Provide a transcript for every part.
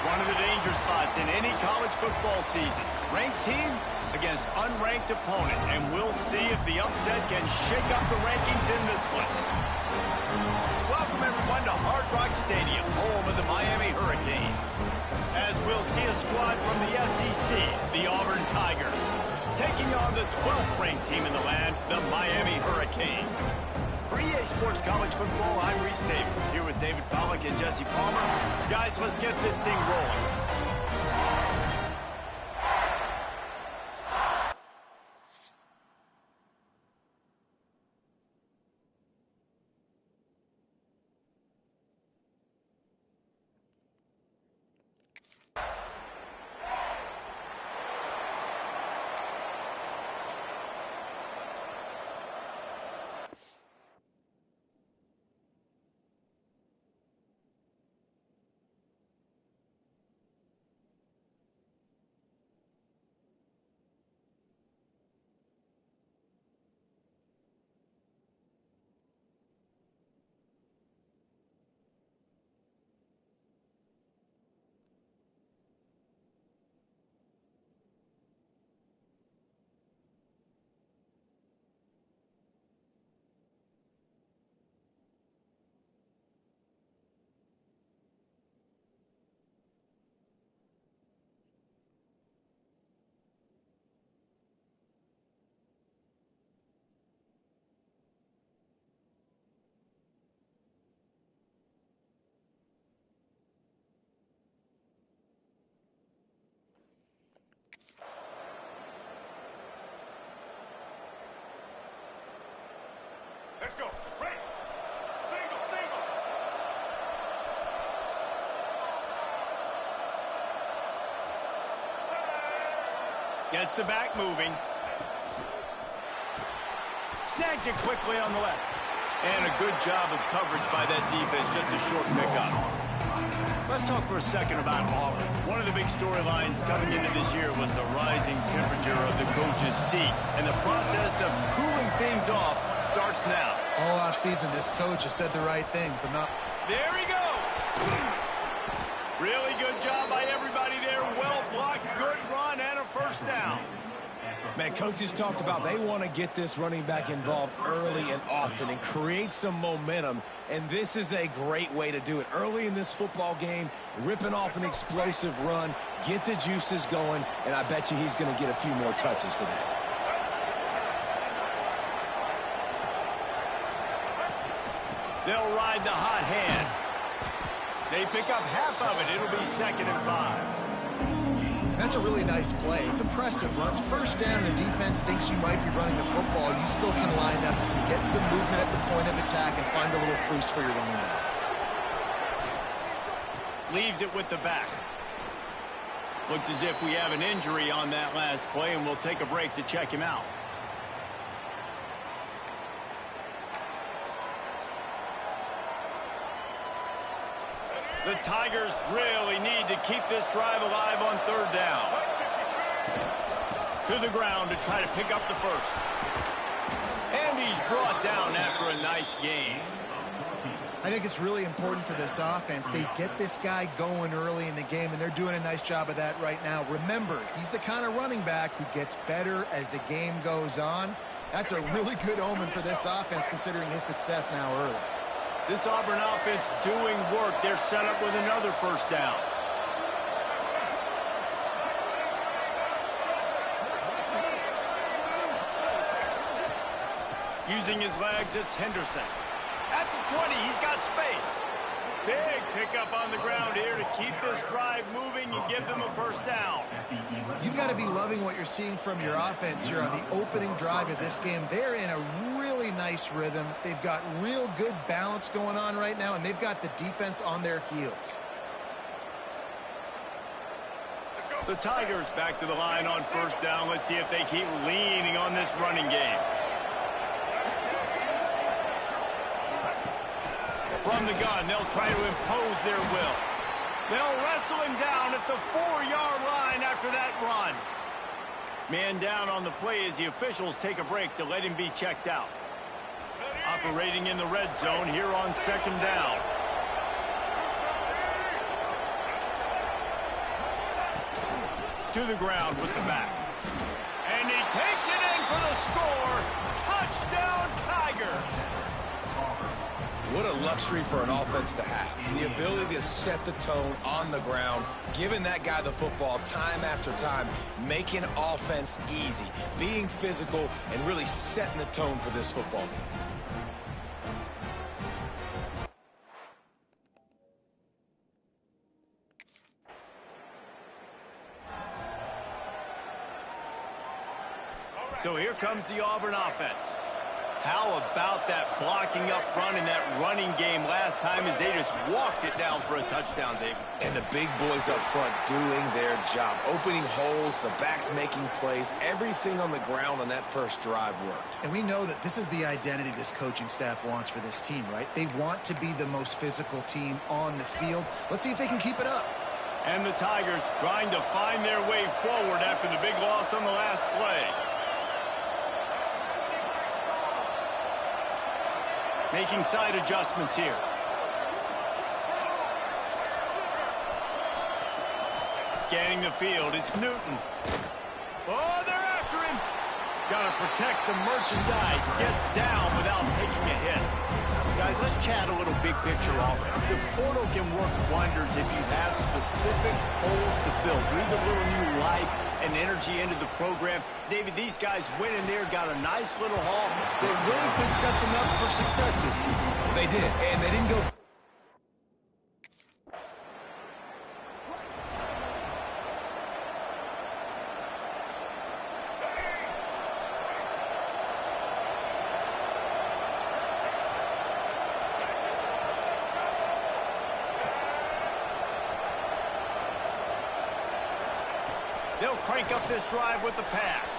One of the danger spots in any college football season. Ranked team against unranked opponent, and we'll see if the upset can shake up the rankings in this one. Welcome, everyone, to Hard Rock Stadium, home of the Miami Hurricanes. As we'll see a squad from the SEC, the Auburn Tigers, taking on the 12th ranked team in the land, the Miami Hurricanes. For EA Sports College Football, I'm Reese Davis, here with David Pollack and Jesse Palmer. Guys, let's get this thing rolling. Gets the back moving. Snags it quickly on the left. And a good job of coverage by that defense. Just a short pickup. Let's talk for a second about Auburn. One of the big storylines coming into this year was the rising temperature of the coach's seat. And the process of cooling things off starts now. All offseason, this coach has said the right things. There he goes. Really good job by everybody there. Well blocked, good run, and a first down. Man, coaches talked about they want to get this running back involved early and often and create some momentum, and this is a great way to do it. Early in this football game, ripping off an explosive run, get the juices going, and I bet you he's going to get a few more touches today. They'll ride the hot hand. They pick up half of it. It'll be 2nd and 5. That's a really nice play. It's impressive. Once first down, the defense thinks you might be running the football. You still can line up, get some movement at the point of attack, and find a little crease for your running back. Leaves it with the back. Looks as if we have an injury on that last play, and we'll take a break to check him out. The Tigers really need to keep this drive alive on 3rd down. To the ground to try to pick up the first. And he's brought down after a nice gain. I think it's really important for this offense. They get this guy going early in the game, and they're doing a nice job of that right now. Remember, he's the kind of running back who gets better as the game goes on. That's a really good omen for this offense, considering his success now early. This Auburn offense doing work. They're set up with another first down. Using his legs, it's Henderson. At the 20, he's got space. Big pickup on the ground here to keep this drive moving and give them a first down. You've got to be loving what you're seeing from your offense here on the opening drive of this game. They're in a really nice rhythm. They've got real good balance going on right now, and they've got the defense on their heels. The Tigers back to the line on first down. Let's see if they keep leaning on this running game. From the gun, they'll try to impose their will. They'll wrestle him down at the 4-yard line after that run. Man down on the play as the officials take a break to let him be checked out. Operating in the red zone here on 2nd down. To the ground with the back. And he takes it in for the score. Touchdown, Tigers. What a luxury for an offense to have. The ability to set the tone on the ground, giving that guy the football time after time, making offense easy, being physical, and really setting the tone for this football game. So here comes the Auburn offense. How about that blocking up front and that running game last time as they just walked it down for a touchdown, David? And the big boys up front doing their job, opening holes, the backs making plays, everything on the ground on that first drive worked. And we know that this is the identity this coaching staff wants for this team, right? They want to be the most physical team on the field. Let's see if they can keep it up. And the Tigers trying to find their way forward after the big loss on the last play. Making side adjustments here. Scanning the field, it's Newton. Oh, they're after him. Got to protect the merchandise. Gets down without taking a hit. Guys, let's chat a little big picture Auburn. The portal can work wonders if you have specific holes to fill. Breathe a little new life and energy into the program. David, these guys went in there, got a nice little haul that really could set them up for success this season. They did, and they didn't go... They'll crank up this drive with the pass.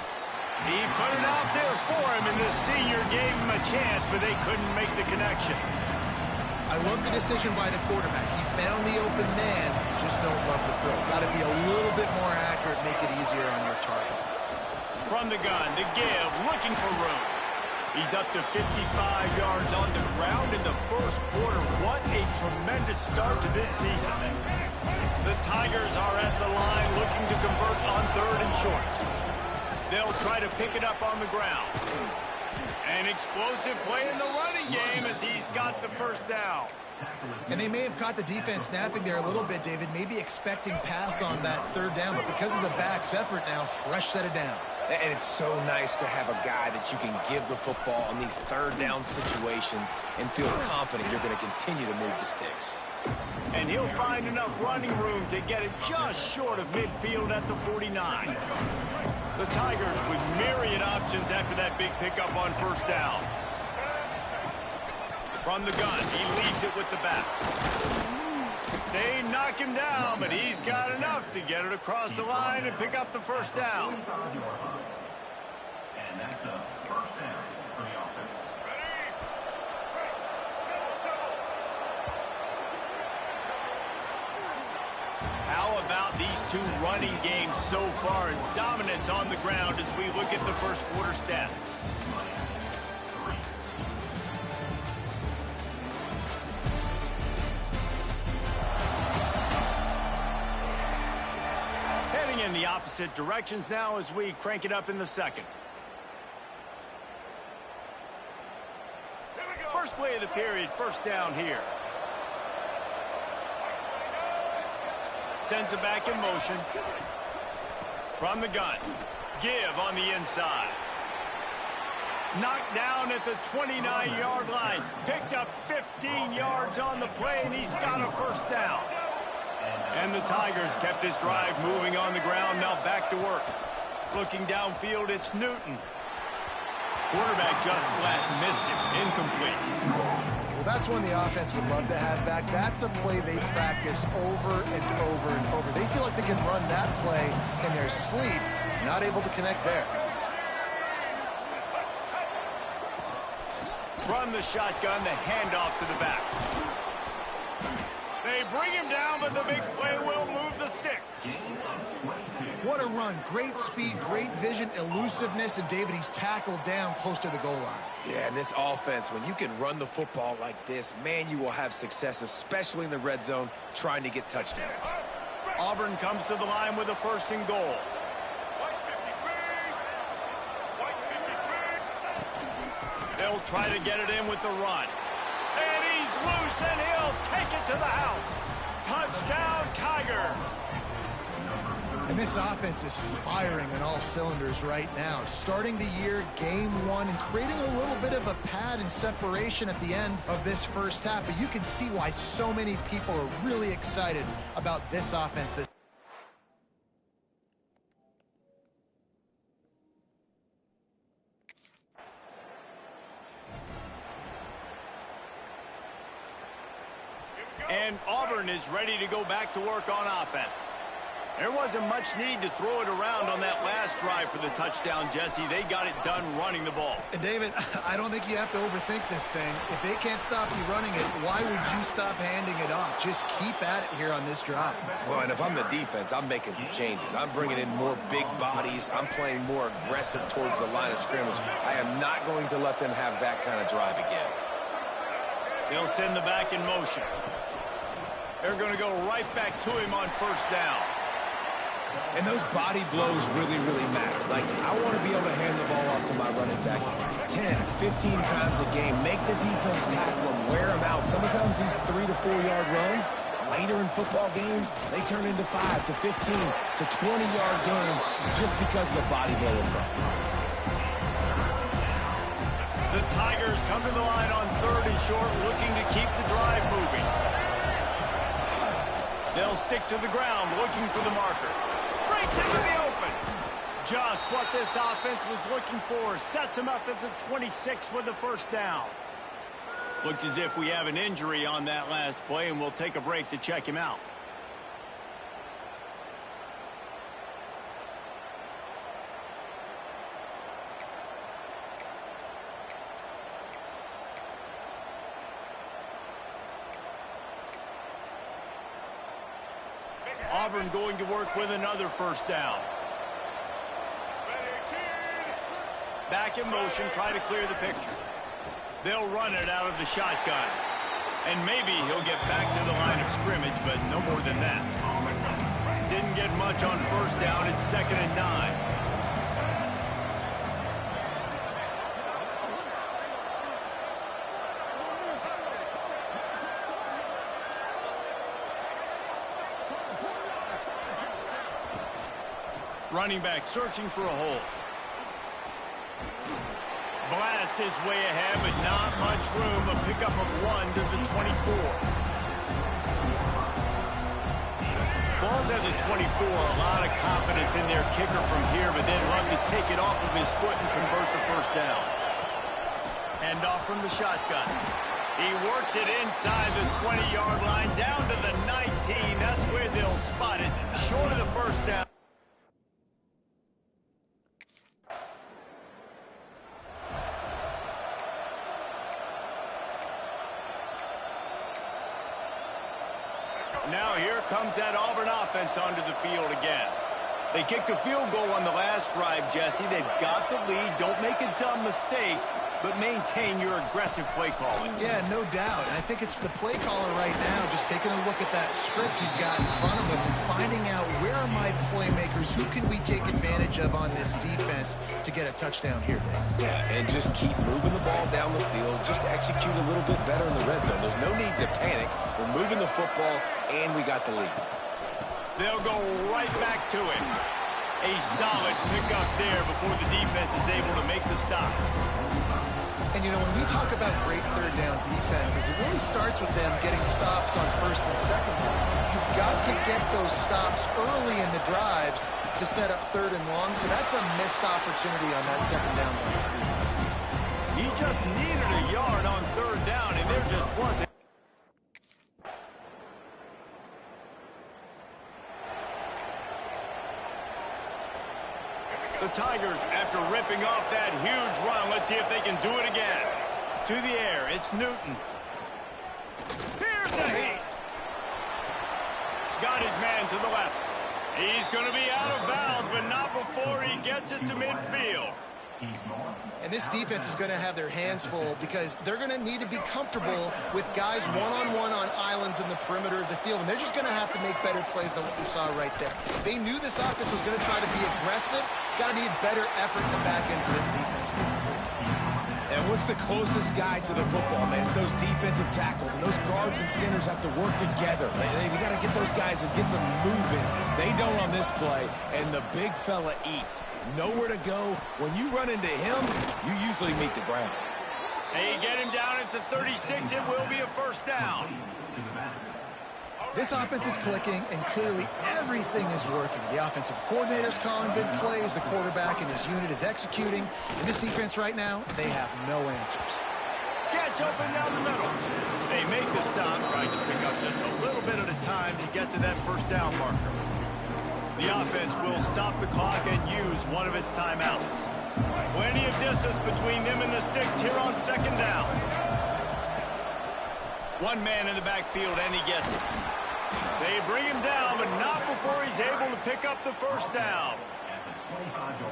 He put it out there for him, and the senior gave him a chance, but they couldn't make the connection. I love the decision by the quarterback. He found the open man, just don't love the throw. Got to be a little bit more accurate, make it easier on your target. From the gun to give, looking for room. He's up to 55 yards on the ground in the first quarter. What a tremendous start to this season. The Tigers are at the line looking to convert on 3rd and short. They'll try to pick it up on the ground. An explosive play in the running game as he's got the first down. And they may have caught the defense snapping there a little bit, David, maybe expecting pass on that 3rd down, but because of the back's effort now, fresh set of downs. And it's so nice to have a guy that you can give the football on these 3rd down situations and feel confident you're going to continue to move the sticks. And he'll find enough running room to get it just short of midfield at the 49. The Tigers with myriad options after that big pickup on 1st down. From the gun, he leaves it with the back. They knock him down, but he's got enough to get it across the line and pick up the 1st down. And that's a 1st down for the offense. How about these two running games so far? Dominance on the ground as we look at the first quarter stats. Heading in the opposite directions now as we crank it up in the second. First play of the period, 1st down here. Sends it back in motion. From the gun. Give on the inside. Knocked down at the 29-yard line. Picked up 15 yards on the play, and he's got a 1st down. And the Tigers kept this drive moving on the ground. Now back to work. Looking downfield, it's Newton. Quarterback just flat missed him. Incomplete. Well, that's one the offense would love to have back. That's a play they practice over and over and over. They feel like they can run that play in their sleep. Not able to connect there. From the shotgun, the handoff to the back. They bring him down, but the big play will move the sticks. What a run. Great speed, great vision, elusiveness, and David, he's tackled down close to the goal line. Yeah, and this offense, when you can run the football like this, man, you will have success, especially in the red zone, trying to get touchdowns. Auburn comes to the line with a 1st and goal. They'll try to get it in with the run. And he's loose, and he'll take it to the house. Touchdown, Tigers. And this offense is firing on all cylinders right now. Starting the year, game 1, and creating a little bit of a pad and separation at the end of this first half. But you can see why so many people are really excited about this offense this And Auburn is ready to go back to work on offense. There wasn't much need to throw it around on that last drive for the touchdown, Jesse. They got it done running the ball. And David, I don't think you have to overthink this thing. If they can't stop you running it, why would you stop handing it off? Just keep at it here on this drive. Well, and if I'm the defense, I'm making some changes. I'm bringing in more big bodies. I'm playing more aggressive towards the line of scrimmage. I am not going to let them have that kind of drive again. They'll send the back in motion. They're going to go right back to him on 1st down. And those body blows really, really matter. Like, I want to be able to hand the ball off to my running back 10, 15 times a game. Make the defense tackle them, wear them out. Sometimes these 3 to 4 yard runs, later in football games, they turn into 5 to 15 to 20-yard gains just because of the body blow effect. The Tigers come to the line on 3rd and short, looking to keep the drive moving. They'll stick to the ground, looking for the marker. Breaks into the open. Just what this offense was looking for. Sets him up at the 26 with the 1st down. Looks as if we have an injury on that last play, and we'll take a break to check him out. Auburn going to work with another first down. Back in motion, try to clear the picture. They'll run it out of the shotgun. And maybe he'll get back to the line of scrimmage, but no more than that. Didn't get much on first down. It's 2nd and 9. Running back searching for a hole. Blast his way ahead, but not much room. A pickup of 1 to the 24. Ball's at the 24. A lot of confidence in their kicker from here, but they'd love to take it off of his foot and convert the first down. Hand off from the shotgun. He works it inside the 20-yard line, down to the 19. That's where they'll spot it, short of the first down. Now here comes that Auburn offense onto the field again. They kicked a field goal on the last drive, Jesse. They've got the lead. Don't make a dumb mistake, but maintain your aggressive play calling. Yeah, no doubt. I think it's the play caller right now just taking a look at that script he's got in front of him and finding out where are my playmakers, who can we take advantage of on this defense to get a touchdown here, Dave. Yeah, and just keep moving the ball down the field. Just execute a little bit better in the red zone. There's no need to panic. We're moving the football, and we got the lead. They'll go right back to it. A solid pickup there before the defense is able to make the stop. And, you know, when we talk about great third down defenses, it really starts with them getting stops on first and second down. You've got to get those stops early in the drives to set up third and long, so that's a missed opportunity on that second down by this defense. He just needed a yard on third down, and there just wasn't. The Tigers, after ripping off that huge run, let's see if they can do it again. To the air, it's Newton. Here's the heat. Got his man to the left. He's going to be out of bounds, but not before he gets it to midfield. And this defense is going to have their hands full because they're going to need to be comfortable with guys one-on-one on islands in the perimeter of the field. And they're just going to have to make better plays than what we saw right there. They knew this offense was going to try to be aggressive. Got to need better effort in the back end for this defense moving forward. And what's the closest guy to the football, man? It's those defensive tackles, and those guards and centers have to work together. They got to get those guys and get some movement. They don't on this play, and the big fella eats. Nowhere to go. When you run into him, you usually meet the ground. They get him down at the 36. It will be a first down. This offense is clicking, and clearly everything is working. The offensive coordinator's calling good plays. The quarterback and his unit is executing. And this defense right now, they have no answers. Gets open down the middle. They make the stop, trying to pick up just a little bit at a time to get to that first down marker. The offense will stop the clock and use one of its timeouts. Plenty of distance between them and the sticks here on second down. One man in the backfield, and he gets it. They bring him down, but not before he's able to pick up the first down.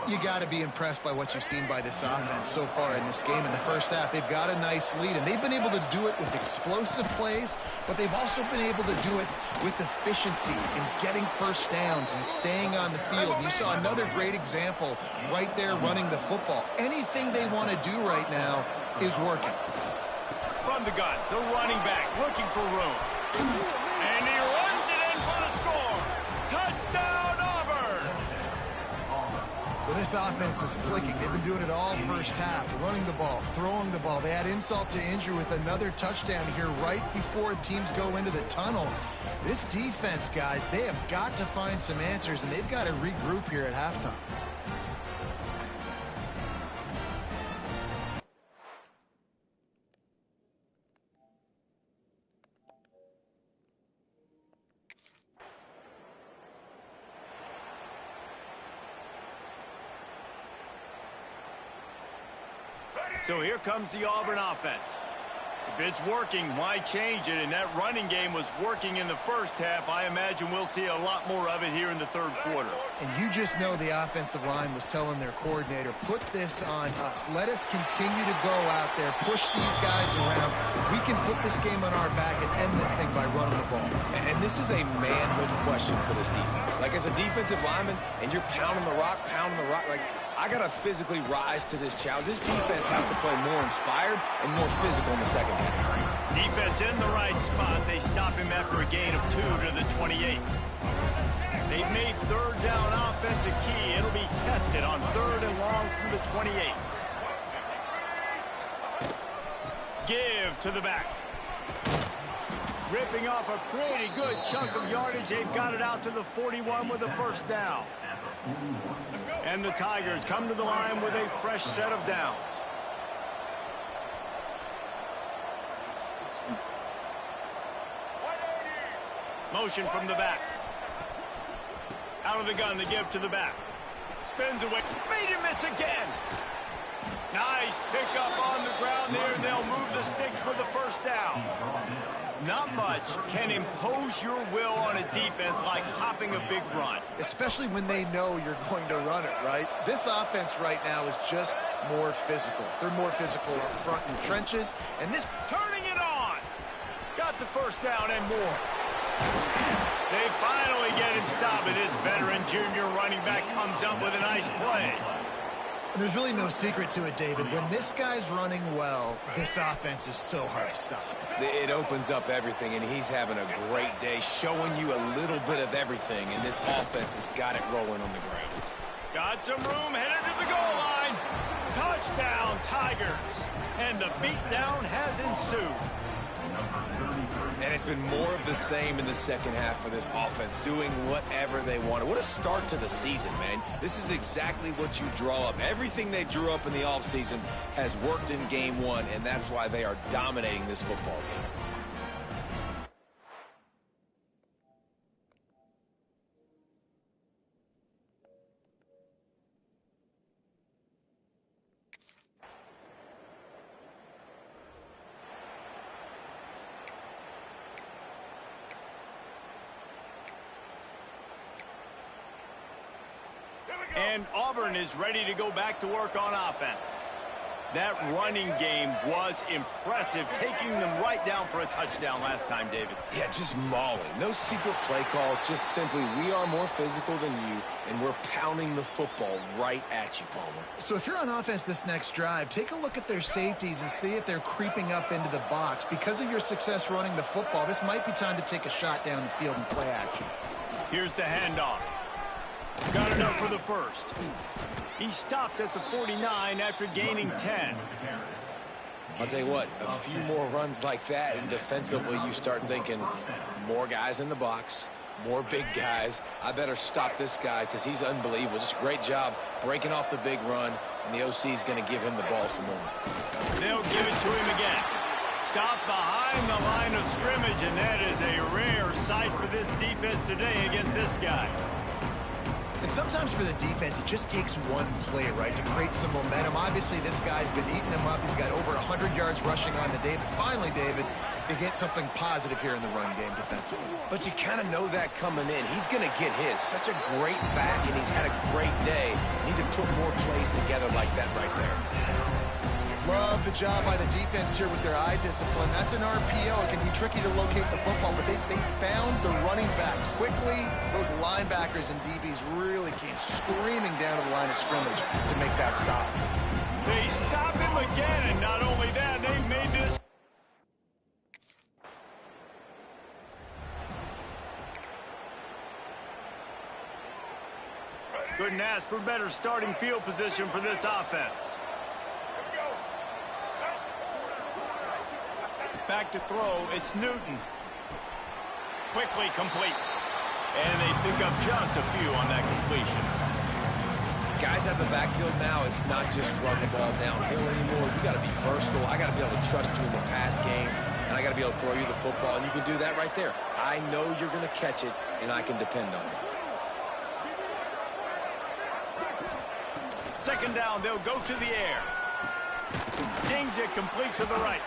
You got to be impressed by what you've seen by this offense so far in this game. In the first half, they've got a nice lead, and they've been able to do it with explosive plays, but they've also been able to do it with efficiency in getting first downs and staying on the field. And you saw another great example right there running the football. Anything they want to do right now is working. From the gun, the running back looking for room. And he runs it in for the score. Touchdown, Auburn! Well, this offense is clicking. They've been doing it all first half, running the ball, throwing the ball. They add insult to injury with another touchdown here right before teams go into the tunnel. This defense, guys, they have got to find some answers, and they've got to regroup here at halftime. So here comes the Auburn offense. If it's working, why change it? And that running game was working in the first half. I imagine we'll see a lot more of it here in the third quarter. And you just know the offensive line was telling their coordinator, put this on us. Let us continue to go out there, push these guys around. We can put this game on our back and end this thing by running the ball. And this is a manhood question for this defense. Like, as a defensive lineman, and you're pounding the rock, like, I got to physically rise to this challenge. This defense has to play more inspired and more physical in the second half. Defense in the right spot. They stop him after a gain of 2 to the 28. They've made third down offense a key. It'll be tested on 3rd and long from the 28. Give to the back. Ripping off a pretty good chunk of yardage. They've got it out to the 41 with a first down. And the Tigers come to the line with a fresh set of downs. Motion from the back. Out of the gun to give to the back. Spins away. Made him miss again. Nice pickup on the ground there. They'll move the sticks with the first down. Not much can impose your will on a defense like popping a big run. Especially when they know you're going to run it, right? This offense right now is just more physical. They're more physical up front in the trenches. And this... Turning it on. Got the first down and more. They finally get him stopped. And this veteran junior running back comes up with a nice play. And there's really no secret to it, David. When this guy's running well, this offense is so hard to stop. It opens up everything, and he's having a great day, showing you a little bit of everything, and this offense has got it rolling on the ground. Got some room, headed to the goal line. Touchdown, Tigers. And the beatdown has ensued. And it's been more of the same in the second half for this offense, doing whatever they wanted. What a start to the season, man. This is exactly what you draw up. Everything they drew up in the offseason has worked in game one, and that's why they are dominating this football game. And Auburn is ready to go back to work on offense. That running game was impressive, taking them right down for a touchdown last time, David. Yeah, just mauling. No secret play calls, just simply we are more physical than you, and we're pounding the football right at you, Palmer. So if you're on offense this next drive, take a look at their safeties and see if they're creeping up into the box. Because of your success running the football, this might be time to take a shot down the field and play action. Here's the handoff. Got enough for the first. He stopped at the 49 after gaining 10. I'll tell you what, a few more runs like that, and defensively you start thinking more guys in the box, more big guys. I better stop this guy because he's unbelievable. Just a great job breaking off the big run, and the OC is going to give him the ball some more. They'll give it to him again. Stop behind the line of scrimmage, and that is a rare sight for this defense today against this guy. And sometimes for the defense, it just takes one play, right, to create some momentum. Obviously, this guy's been eating him up. He's got over 100 yards rushing on the day. But finally, David, they get something positive here in the run game defensively. But you kind of know that coming in. He's going to get his. Such a great back, and he's had a great day. Need to put more plays together like that right there. Love the job by the defense here with their eye discipline. That's an RPO. It can be tricky to locate the football, but they found the running back quickly. Those linebackers and DBs really came screaming down to the line of scrimmage to make that stop. They stop him again, and not only that, they made this. Couldn't ask for better starting field position for this offense. Back to throw, it's Newton. Quickly complete. And they pick up just a few on that completion. Guys at the backfield now, it's not just run the ball downhill anymore. You got to be versatile. I got to be able to trust you in the pass game, and I got to be able to throw you the football, and you can do that right there. I know you're going to catch it, and I can depend on it. Second down, they'll go to the air. Zings it complete to the right.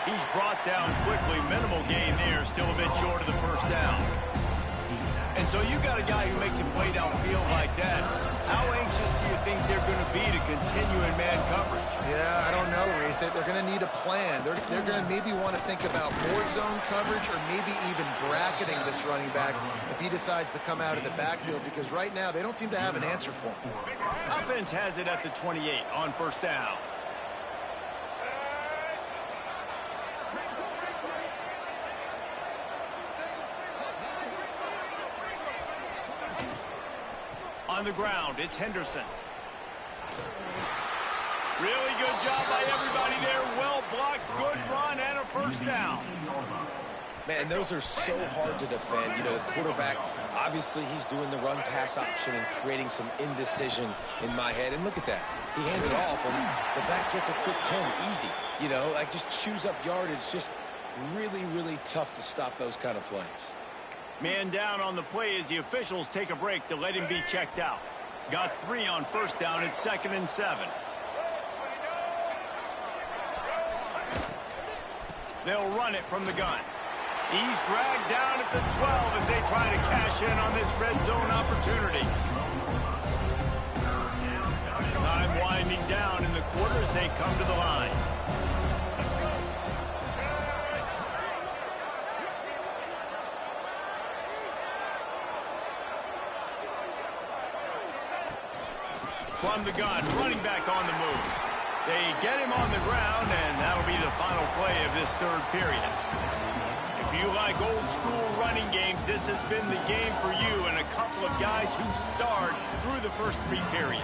He's brought down quickly. Minimal gain there. Still a bit short of the first down. And so you got a guy who makes a play downfield like that. How anxious do you think they're going to be to continue in man coverage? Yeah, I don't know, Reese. They're going to need a plan. They're going to maybe want to think about more zone coverage or maybe even bracketing this running back if he decides to come out of the backfield, because right now they don't seem to have an answer for him. Offense has it at the 28 on first down. On the ground, it's Henderson. Really good job by everybody there. Well blocked, good run, and a first down. Man, those are so hard to defend. You know, the quarterback, obviously he's doing the run-pass option and creating some indecision in my head. And look at that. He hands it off, and the back gets a quick 10. Easy. You know, like just chews up yardage. Just really, really tough to stop those kind of plays. Man down on the play as the officials take a break to let him be checked out. Got 3 on first down. It's 2nd and 7. They'll run it from the gun. He's dragged down at the 12 as they try to cash in on this red zone opportunity. Time winding down in the quarter as they come to the line. From the gun, running back on the move. They get him on the ground, and that'll be the final play of this third period. If you like old school running games, this has been the game for you and a couple of guys who starred through the first 3 periods.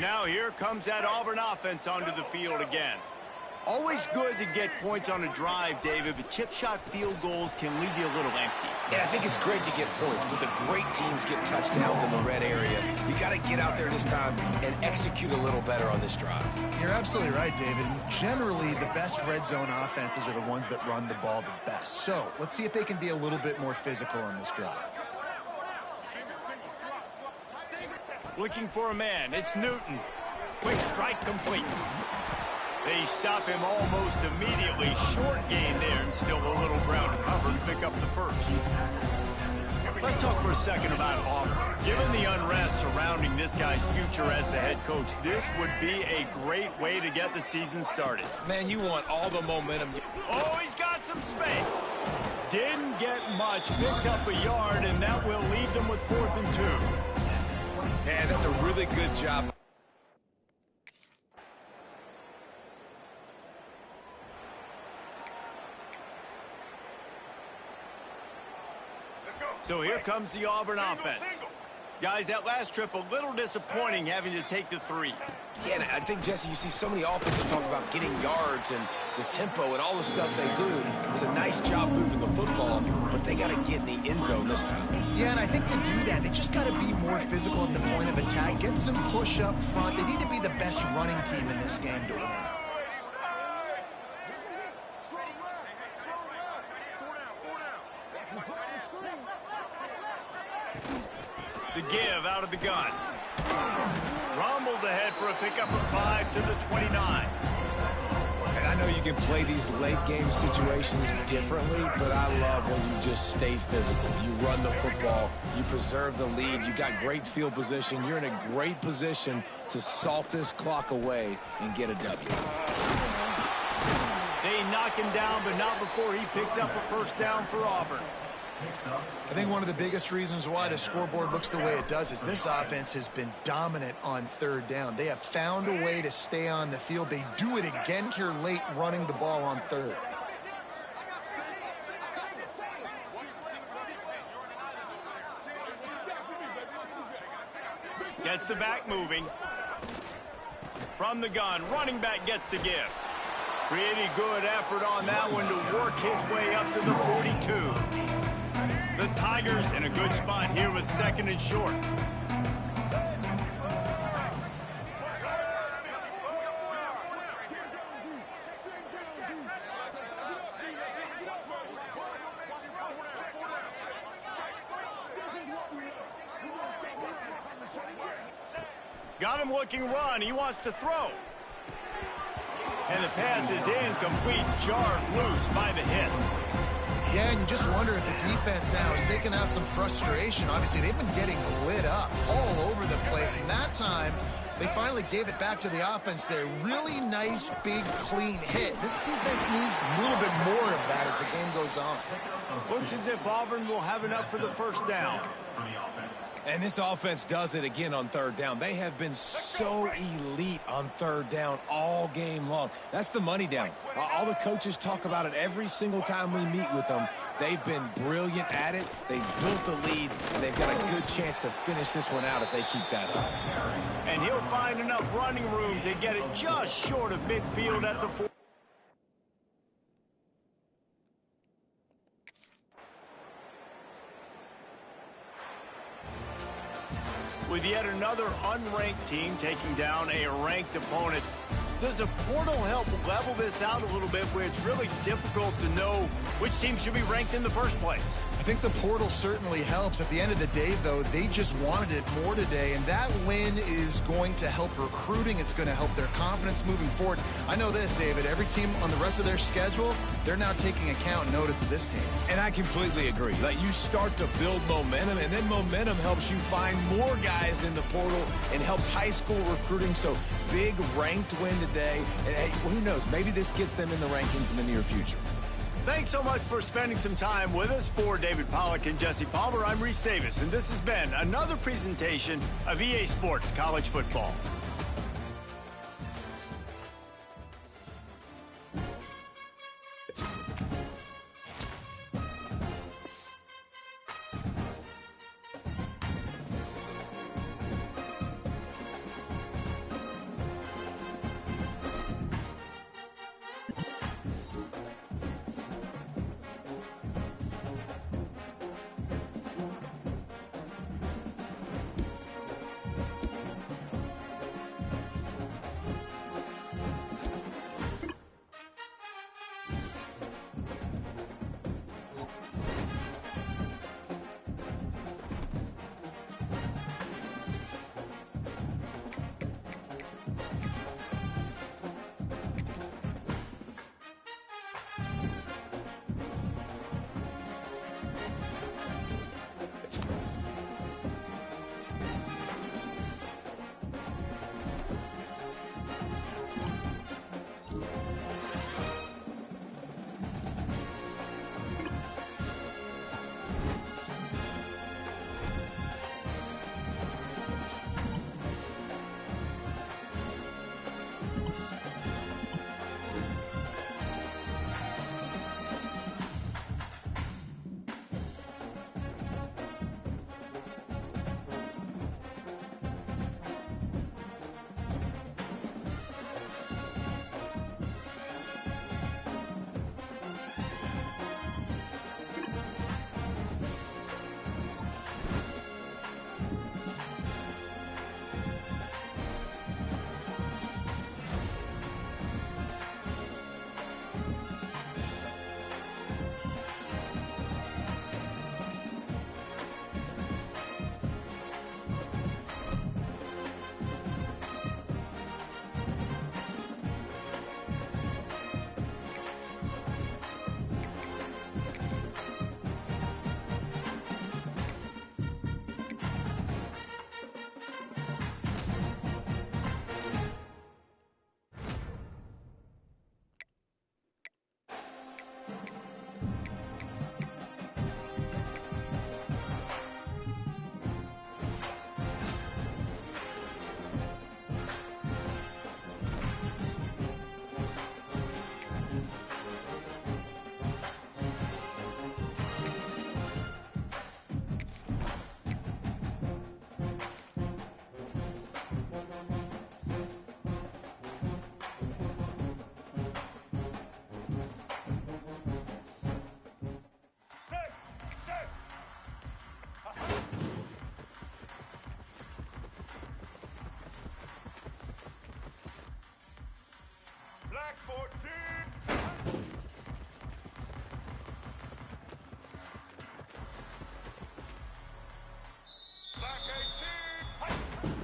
Now here comes that Auburn offense onto the field again. Always good to get points on a drive, David, but chip shot field goals can leave you a little empty. And I think it's great to get points, but the great teams get touchdowns in the red area. You got to get out there this time and execute a little better on this drive. You're absolutely right, David. And generally, the best red zone offenses are the ones that run the ball the best. So let's see if they can be a little bit more physical on this drive. Looking for a man. It's Newton. Quick strike complete. They stop him almost immediately. Short gain there and still a little ground to cover to pick up the first. Let's talk for a second about Auburn. Given the unrest surrounding this guy's future as the head coach, this would be a great way to get the season started. Man, you want all the momentum. Oh, he's got some space. Didn't get much. Picked up a yard, and that will leave them with 4th and 2. Man, that's a really good job. So here comes the Auburn offense. Guys, that last trip a little disappointing having to take the 3. Yeah, and I think, Jesse, you see so many offenses talk about getting yards and the tempo and all the stuff they do. It was a nice job moving the football, but they got to get in the end zone this time. Yeah, and I think to do that, they just got to be more physical at the point of attack, get some push up front. They need to be the best running team in this game to win. The give out of the gun. Rumbles ahead for a pickup of 5 to the 29. And I know you can play these late game situations differently, but I love when you just stay physical. You run the football, you preserve the lead, you got great field position, you're in a great position to salt this clock away and get a W. They knock him down, but not before he picks up a first down for Auburn. I think one of the biggest reasons why the scoreboard looks the way it does is this offense has been dominant on 3rd down. They have found a way to stay on the field. They do it again here late, running the ball on 3rd. Gets the back moving. From the gun, running back gets to give. Pretty good effort on that one to work his way up to the 42. The Tigers in a good spot here with 2nd and short. Got him looking run. He wants to throw. And the pass is incomplete, jarred loose by the hit. Yeah, and you just wonder if the defense now is taking out some frustration. Obviously, they've been getting lit up all over the place. And that time, they finally gave it back to the offense there. Really nice, big, clean hit. This defense needs a little bit more of that as the game goes on. Looks as if Auburn will have enough for the first down. And this offense does it again on third down. They have been so elite on third down all game long. That's the money down. All the coaches talk about it every single time we meet with them. They've been brilliant at it. They've built the lead, and they've got a good chance to finish this one out if they keep that up. And he'll find enough running room to get it just short of midfield at the 4. With yet another unranked team taking down a ranked opponent, does a portal help level this out a little bit where it's really difficult to know which team should be ranked in the first place? I think the portal certainly helps. At the end of the day, though, they just wanted it more today, and that win is going to help recruiting. It's going to help their confidence moving forward. I know this, David. Every team on the rest of their schedule, they're now taking account and notice of this team. And I completely agree. Like, you start to build momentum, and then momentum helps you find more guys in the portal and helps high school recruiting. So big ranked win today. And hey, who knows? Maybe this gets them in the rankings in the near future. Thanks so much for spending some time with us. For David Pollack and Jesse Palmer, I'm Reese Davis, and this has been another presentation of EA Sports College Football. Black 14. Black 18.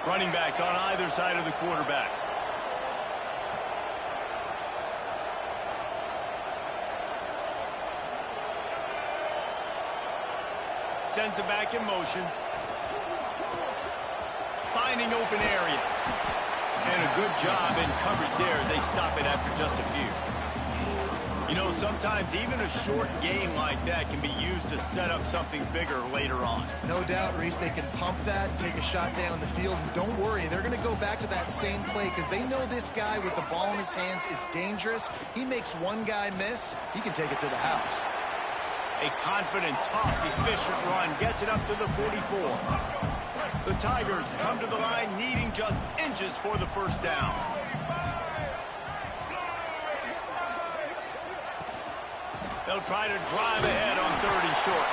Running backs on either side of the quarterback. Sends it back in motion. Finding open areas. And a good job in coverage there. They stop it after just a few. You know, sometimes even a short game like that can be used to set up something bigger later on. No doubt, Reese, they can pump that, take a shot down the field. And don't worry, they're going to go back to that same play because they know this guy with the ball in his hands is dangerous. He makes one guy miss, he can take it to the house. A confident, tough, efficient run gets it up to the 44. The Tigers come to the line needing just inches for the first down. They'll try to drive ahead on 3rd and short.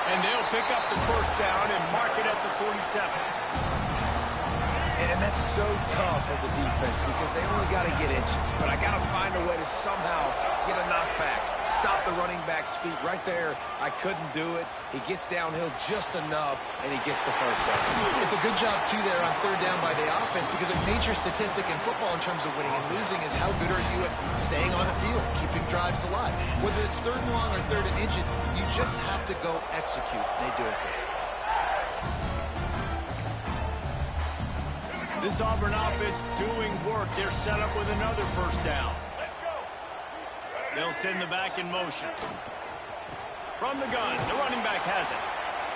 And they'll pick up the first down and mark it at the 47. And that's so tough as a defense because they only got to get inches. But I got to find a way to somehow get a knockback. Stop the running back's feet right there. I couldn't do it. He gets downhill just enough, and he gets the first down. It's a good job, too, there on 3rd down by the offense because a major statistic in football in terms of winning and losing is how good are you at staying on the field, keeping drives alive. Whether it's 3rd and long or 3rd and inches, you just have to go execute. And they do it there. This Auburn offense doing work. They're set up with another first down. They'll send the back in motion. From the gun, the running back has it.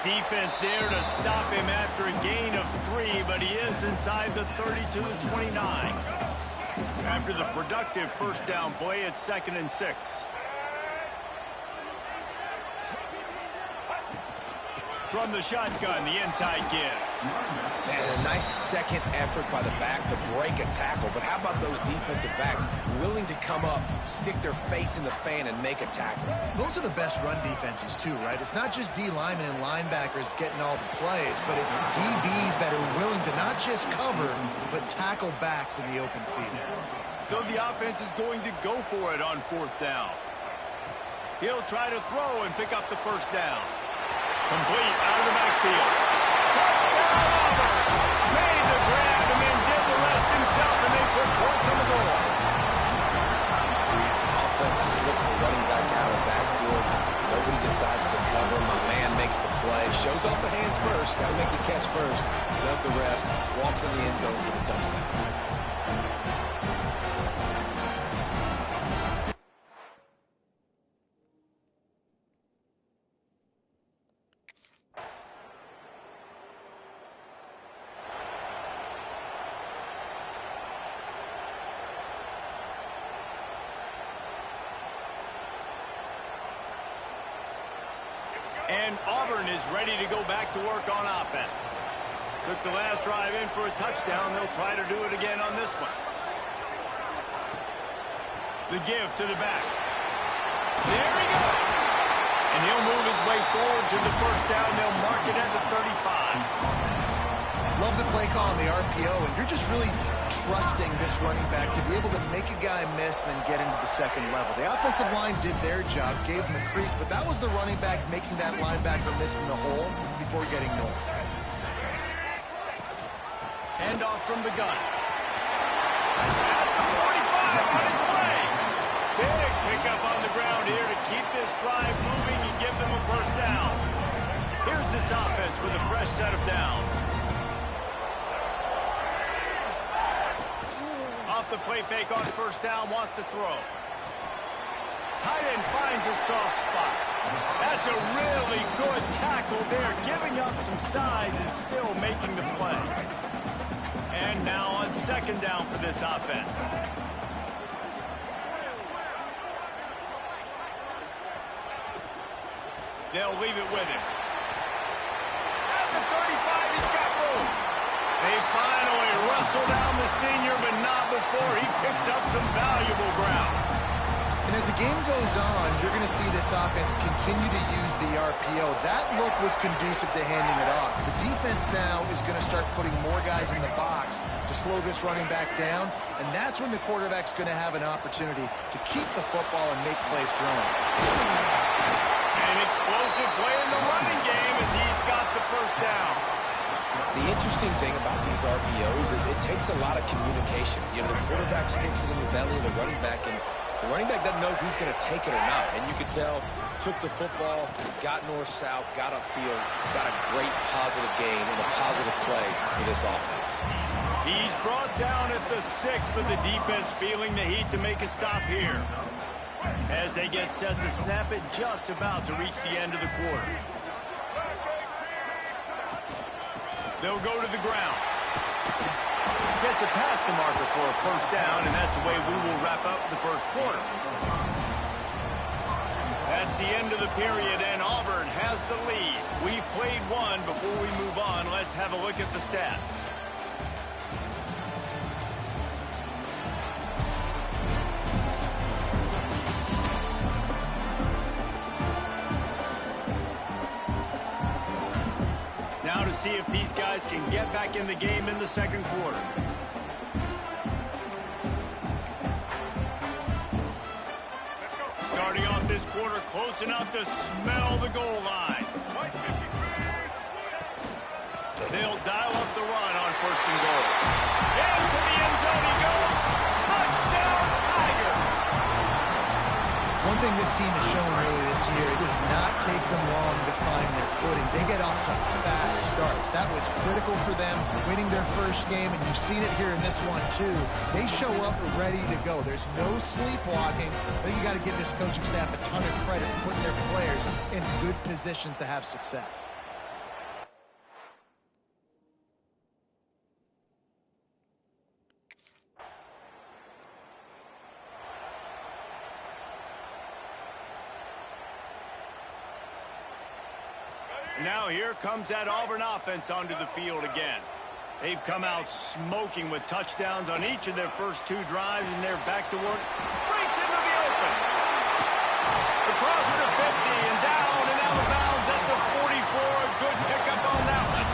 Defense there to stop him after a gain of 3, but he is inside the 32-29. After the productive first down play, it's 2nd and 6. From the shotgun, the inside give. Man, a nice second effort by the back to break a tackle. But how about those defensive backs willing to come up, stick their face in the fan, and make a tackle? Those are the best run defenses, too, right? It's not just D linemen and linebackers getting all the plays, but it's DBs that are willing to not just cover, but tackle backs in the open field. So the offense is going to go for it on 4th down. He'll try to throw and pick up the first down. Complete out of the backfield. Touchdown, Auburn! Made the grab and then did the rest himself, and they put points on the board. Offense slips the running back out of the backfield. Nobody decides to cover. My man makes the play. Shows off the hands first. Got to make the catch first. Does the rest. Walks in the end zone for the touchdown. And Auburn is ready to go back to work on offense. Took the last drive in for a touchdown. They'll try to do it again on this one. The give to the back. There he goes. And he'll move his way forward to the first down. They'll mark it at the 35. Love the play call on the RPO, and you're just really trusting this running back to be able to make a guy miss and then get into the second level. The offensive line did their job, gave him a crease, but that was the running back making that linebacker miss in the hole before getting north. Hand off from the gun. At the 45 on its way. Big pickup on the ground here to keep this drive moving and give them a first down. Here's this offense with a fresh set of downs. Off the play fake on first down, wants to throw. Tight end finds a soft spot. That's a really good tackle there, giving up some size and still making the play. And now on 2nd down for this offense. They'll leave it with him. At the 35, he's got room. They finally wrestle down the senior, but not before he picks up some valuable ground. And as the game goes on, you're going to see this offense continue to use the RPO. That look was conducive to handing it off. The defense now is going to start putting more guys in the box to slow this running back down, and that's when the quarterback's going to have an opportunity to keep the football and make plays throwing. An explosive play in the running game as he's got the first down. The interesting thing about these RPOs is it takes a lot of communication. You know, the quarterback sticks it in the belly of the running back, and the running back doesn't know if he's going to take it or not. And you can tell, took the football, got north-south, got upfield, got a great positive gain and a positive play for this offense. He's brought down at the 6, but the defense feeling the heat to make a stop here. As they get set to snap it, just about to reach the end of the quarter. They'll go to the ground. Gets it past the marker for a first down, and that's the way we will wrap up the first quarter. That's the end of the period, and Auburn has the lead. We've played one. Before we move on, let's have a look at the stats. Now to see if these guys can get back in the game in the second quarter. Starting off this quarter close enough to smell the goal line. They'll dial up the run on first and goal. Into the end zone he goes. Touchdown, Tigers! One thing this team has shown early this year, it does not take them long to find their footing. They get off to fast starts. That was critical for them, winning their first game, and you've seen it here in this one too. They show up ready to go. There's no sleepwalking. I think you got to give this coaching staff a ton of credit for putting their players in good positions to have success. Now here comes that Auburn offense onto the field again. They've come out smoking with touchdowns on each of their first 2 drives, and they're back to work. Breaks into the open. Across the 50 and down and out of bounds at the 44. A good pickup on that one.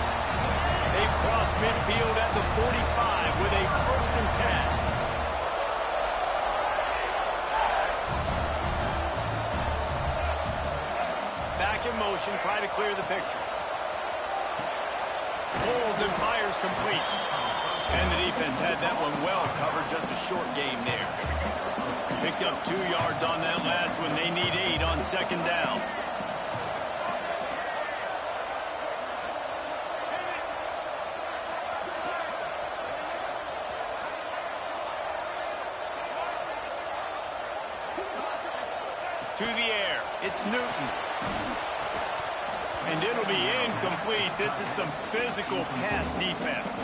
They cross midfield at the 45 with a first and 10. In motion, try to clear the picture. Pulls and fires complete. And the defense had that one well covered, just a short game there. Picked up 2 yards on that last one. They need 8 on second down. To the air, it's Newton. And it'll be incomplete. This is some physical pass defense.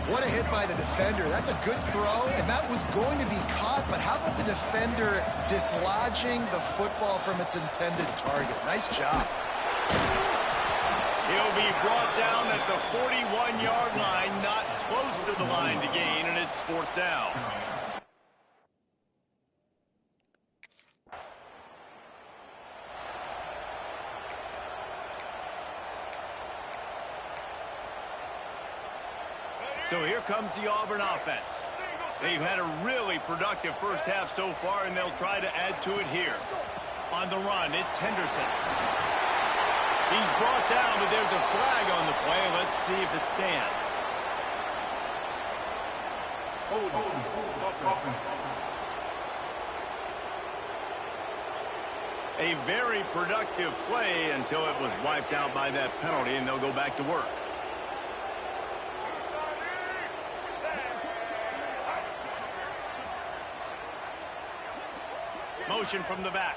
What a hit by the defender. That's a good throw, and that was going to be caught, but how about the defender dislodging the football from its intended target? Nice job. He'll be brought down at the 41-yard line, not close to the line to gain, and it's 4th down. So here comes the Auburn offense. They've had a really productive first half so far, and they'll try to add to it here. On the run, it's Henderson. He's brought down, but there's a flag on the play. Let's see if it stands. A very productive play until it was wiped out by that penalty, and they'll go back to work. Motion from the back.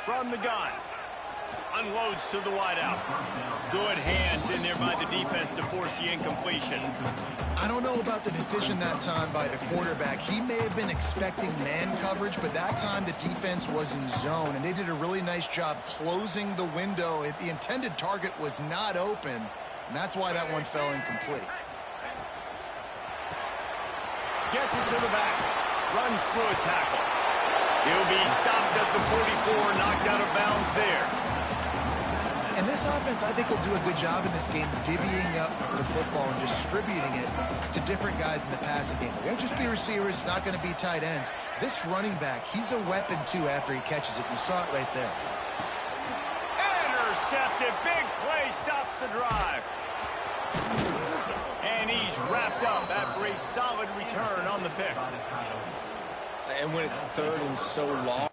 From the gun. Unloads to the wideout. Good hands in there by the defense to force the incompletion. I don't know about the decision that time by the quarterback. He may have been expecting man coverage, but that time the defense was in zone, and they did a really nice job closing the window. The intended target was not open, and that's why that one fell incomplete. Gets it to the back. Runs through a tackle. He'll be stopped at the 44, knocked out of bounds there. And this offense, I think, will do a good job in this game divvying up the football and distributing it to different guys in the passing game. It won't just be receivers. It's not going to be tight ends. This running back, he's a weapon, too, after he catches it. You saw it right there. Intercepted. Big play stops the drive. And he's wrapped up after a solid return on the pick. And when it's third and so long.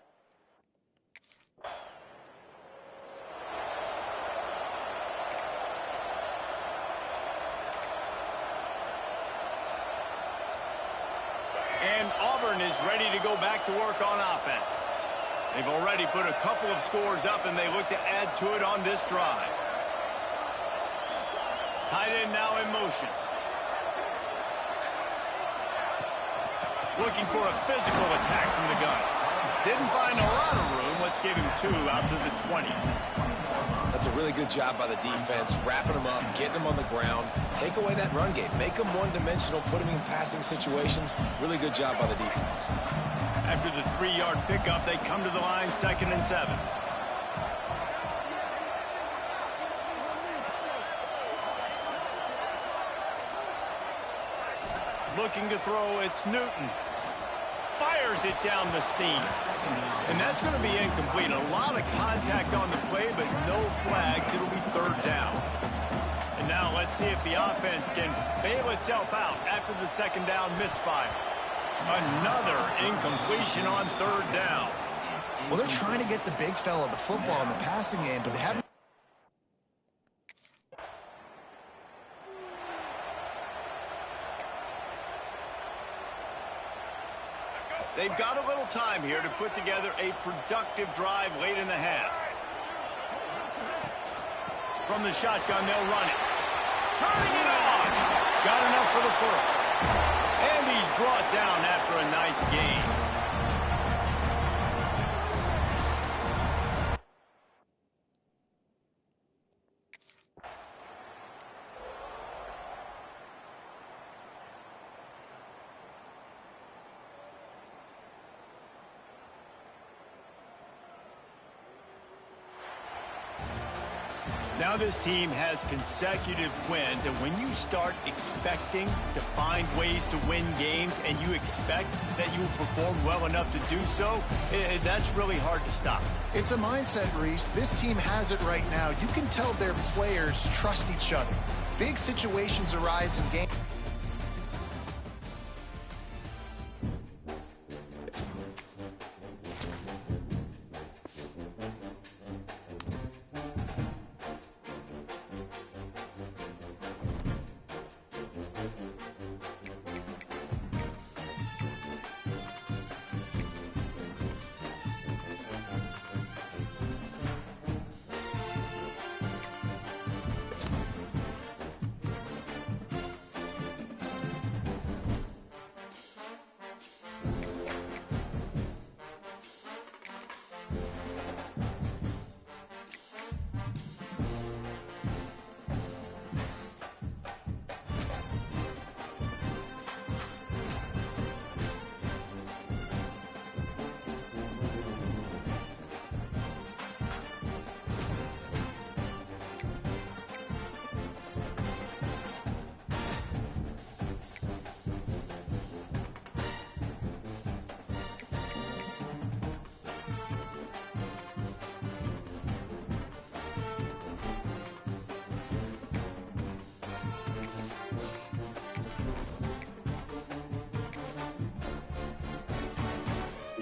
And Auburn is ready to go back to work on offense. They've already put a couple of scores up, and they look to add to it on this drive. Tight end now in motion. Looking for a physical attack from the gun. Didn't find a lot of room. Let's give him 2 out to the 20. That's a really good job by the defense, wrapping them up, getting them on the ground. Take away that run game. Make them one-dimensional, put them in passing situations. Really good job by the defense. After the 3-yard pickup, they come to the line, 2nd and 7. Looking to throw, it's Newton. Fires it down the seam. And that's going to be incomplete. A lot of contact on the play, but no flags. It'll be 3rd down. And now let's see if the offense can bail itself out after the 2nd down misfire. Another incompletion on 3rd down. Well, they're trying to get the big fella the football in the passing game, but they haven't. They've got a little time here to put together a productive drive late in the half. From the shotgun, they'll run it. Turning it on. Got enough for the first. And he's brought down after a nice gain. Now this team has consecutive wins, and when you start expecting to find ways to win games and you expect that you will perform well enough to do so, that's really hard to stop. It's a mindset, Reese. This team has it right now. You can tell their players trust each other. Big situations arise in games.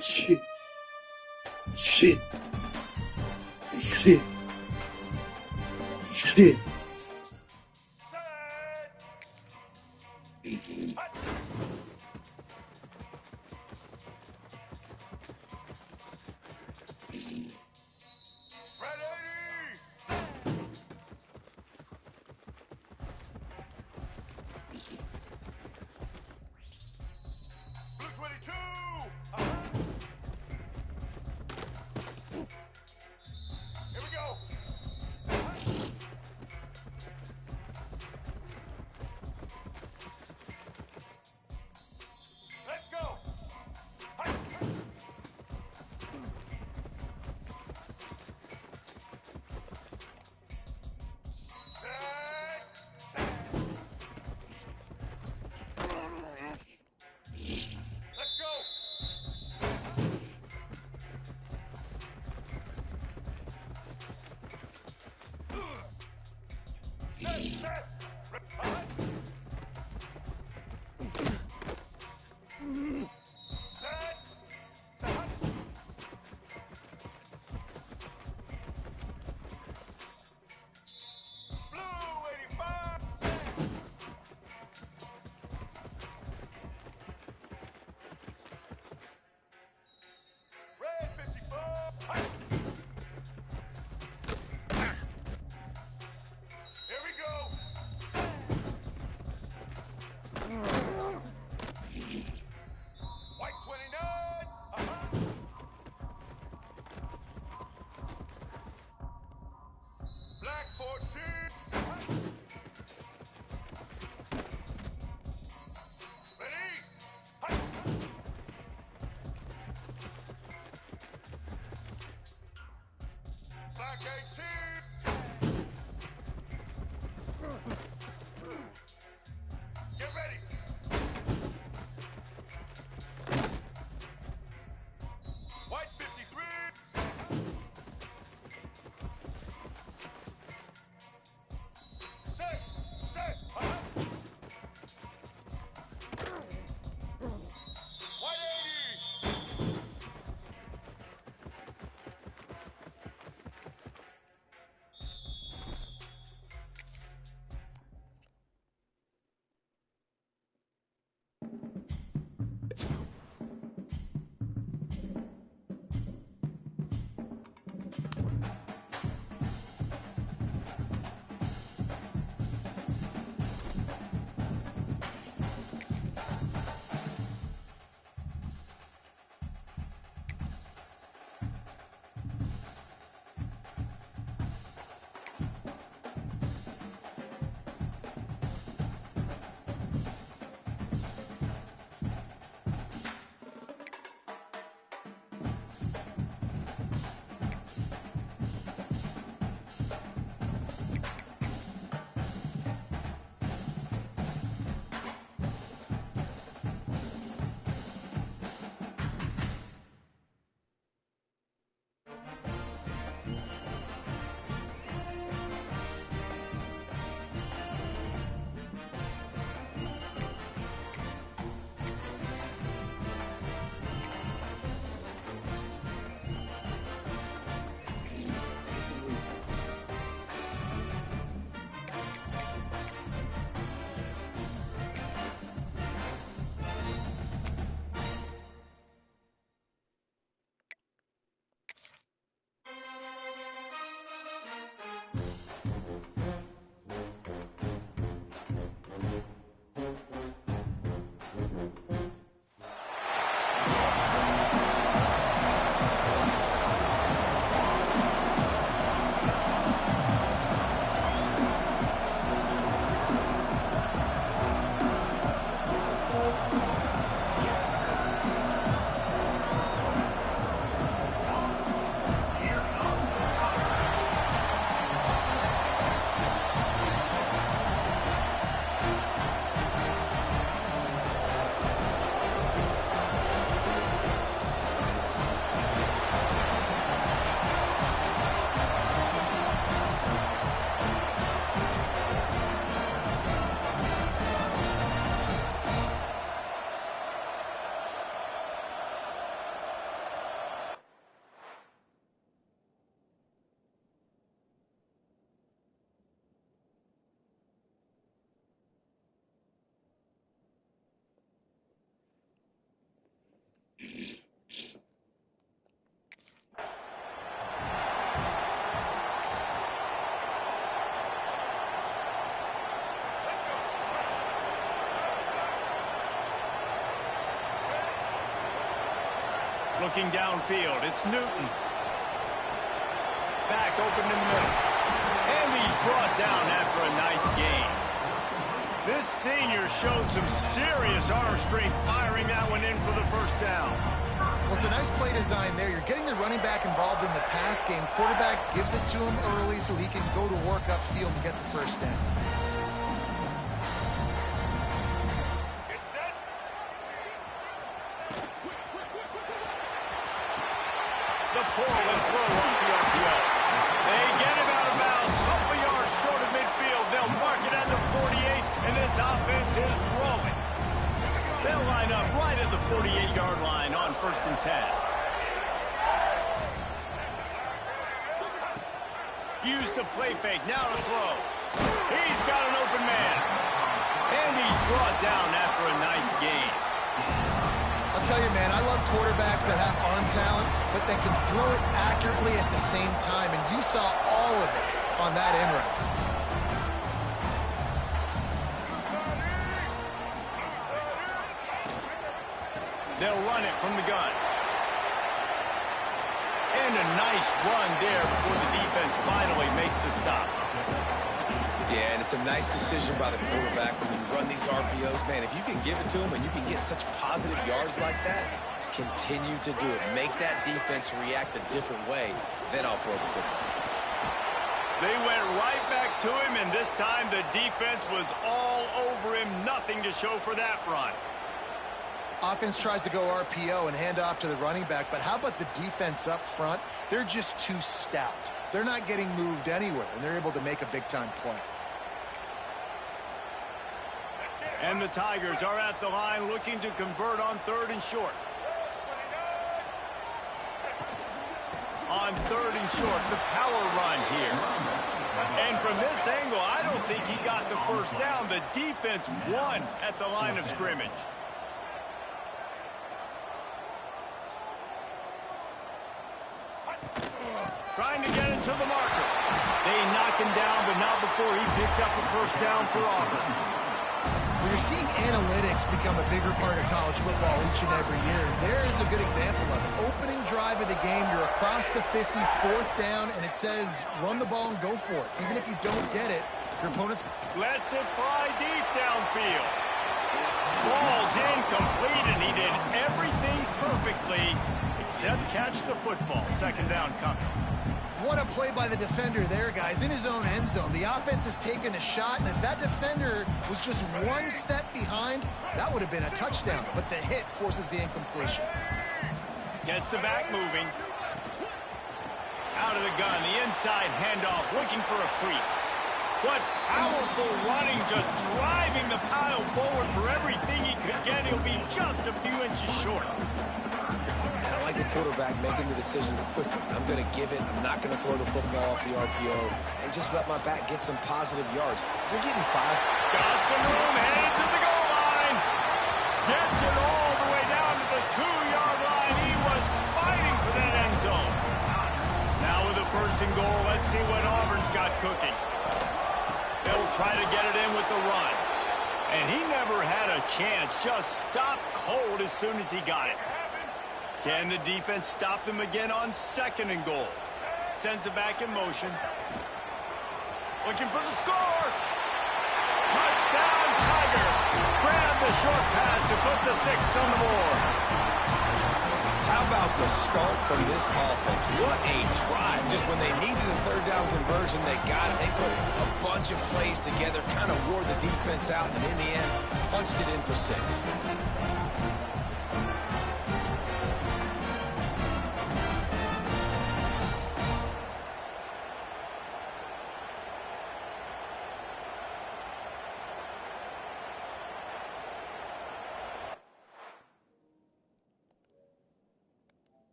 Shit. Shit. Shit. Shit. Looking downfield, it's Newton. Back open in the middle. And he's brought down after a nice gain. This senior showed some serious arm strength firing that one in for the first down. Well, it's a nice play design there. You're getting the running back involved in the pass game. Quarterback gives it to him early so he can go to work upfield and get the first down. Get set. The pull and throw off the RPO. They get him out of bounds. Couple yards short of midfield. They'll mark it at the 48, and this offense is rolling. They'll line up right at the 48-yard line on 1st and 10. Use the play fake. Now to throw. He's got an open man. And he's brought down after a nice gain. I'll tell you, man, I love quarterbacks that have arm talent, but that can throw it accurately at the same time, and you saw all of it on that in route. They'll run it from the gun. And a nice run there before the defense finally makes the stop. Yeah, and it's a nice decision by the quarterback when you run these RPOs. Man, if you can give it to him and you can get such positive yards like that, continue to do it. Make that defense react a different way, then I'll throw the football. They went right back to him, and this time the defense was all over him. Nothing to show for that run. Offense tries to go RPO and hand off to the running back, but how about the defense up front? They're just too stout. They're not getting moved anywhere, and they're able to make a big-time play. And the Tigers are at the line looking to convert on 3rd and short. On 3rd and short, the power run here. And from this angle, I don't think he got the first down. The defense won at the line of scrimmage. Trying to get into the marker. They knock him down, but not before he picks up a first down for Auburn. Well, you're seeing analytics become a bigger part of college football each and every year. And there is a good example of it. Opening drive of the game, you're across the 50, 4th down, and it says run the ball and go for it. Even if you don't get it, your opponent's... Lets it fly deep downfield. Falls incomplete, and he did everything perfectly except catch the football. 2nd down coming. What a play by the defender there, guys. In his own end zone, the offense has taken a shot, and if that defender was just one step behind, that would have been a touchdown. But the hit forces the incompletion. Gets the back moving. Out of the gun, the inside handoff, looking for a crease. What powerful running, just driving the pile forward for everything he could get. He'll be just a few inches short. And I like the quarterback making the decision quickly. I'm going to give it. I'm not going to throw the football off the RPO and just let my back get some positive yards. They're getting 5. Got some room, headed to the goal line. Gets it all the way down to the 2-yard line. He was fighting for that end zone. Now with a 1st and goal, let's see what Auburn's got cooking. They'll try to get it in with the run. And he never had a chance. Just stopped cold as soon as he got it. Can the defense stop them again on 2nd and goal? Sends it back in motion. Looking for the score. Touchdown, Tiger. Grab the short pass to put the 6 on the board. How about the start from this offense? What a drive. Just when they needed a 3rd down conversion, they got it. They put a bunch of plays together, kind of wore the defense out, and in the end, punched it in for 6.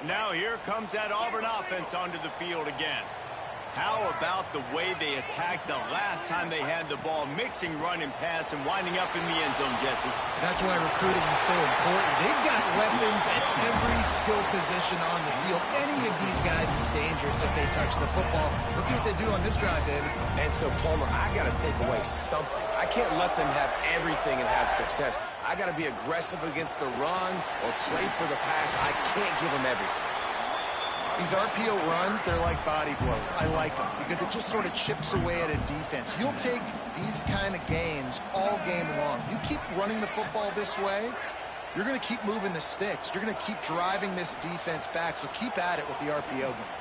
Now here comes that Auburn offense onto the field again. How about the way they attacked the last time they had the ball, mixing run and pass and winding up in the end zone, Jesse? That's why recruiting is so important. They've got weapons at every skill position on the field. Any of these guys is dangerous if they touch the football. Let's see what they do on this drive, David. And so, Plummer, I got to take away something. I can't let them have everything and have success. I got to be aggressive against the run or play for the pass. I can't give them everything. These RPO runs, they're like body blows. I like them because it just sort of chips away at a defense. You'll take these kind of gains all game long. You keep running the football this way, you're going to keep moving the sticks. You're going to keep driving this defense back, so keep at it with the RPO game.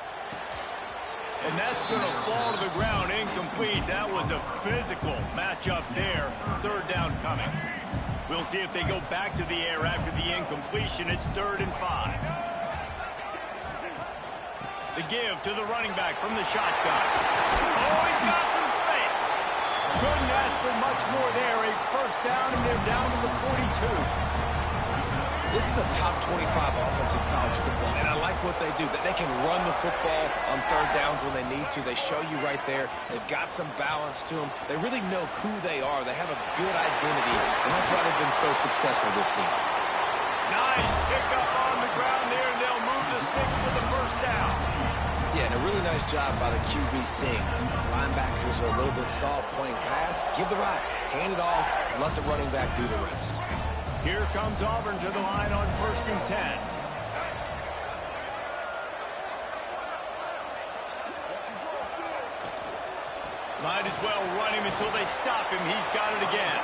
And that's going to fall to the ground incomplete. That was a physical matchup there. Third down coming. We'll see if they go back to the air after the incompletion. It's 3rd and 5. The give to the running back from the shotgun. Oh, he's got some space. Couldn't ask for much more there. A first down, and they're down to the 42. This is a top 25 offense in college football, and I like what they do. They can run the football on third downs when they need to. They show you right there. They've got some balance to them. They really know who they are. They have a good identity, and that's why they've been so successful this season. Nice pickup on the ground there, and they'll move the sticks for the first down. Yeah, and a really nice job by the QB seeing. Linebackers are a little bit soft playing pass. Give the rock, hand it off, let the running back do the rest. Here comes Auburn to the line on 1st and 10. Might as well run him until they stop him. He's got it again.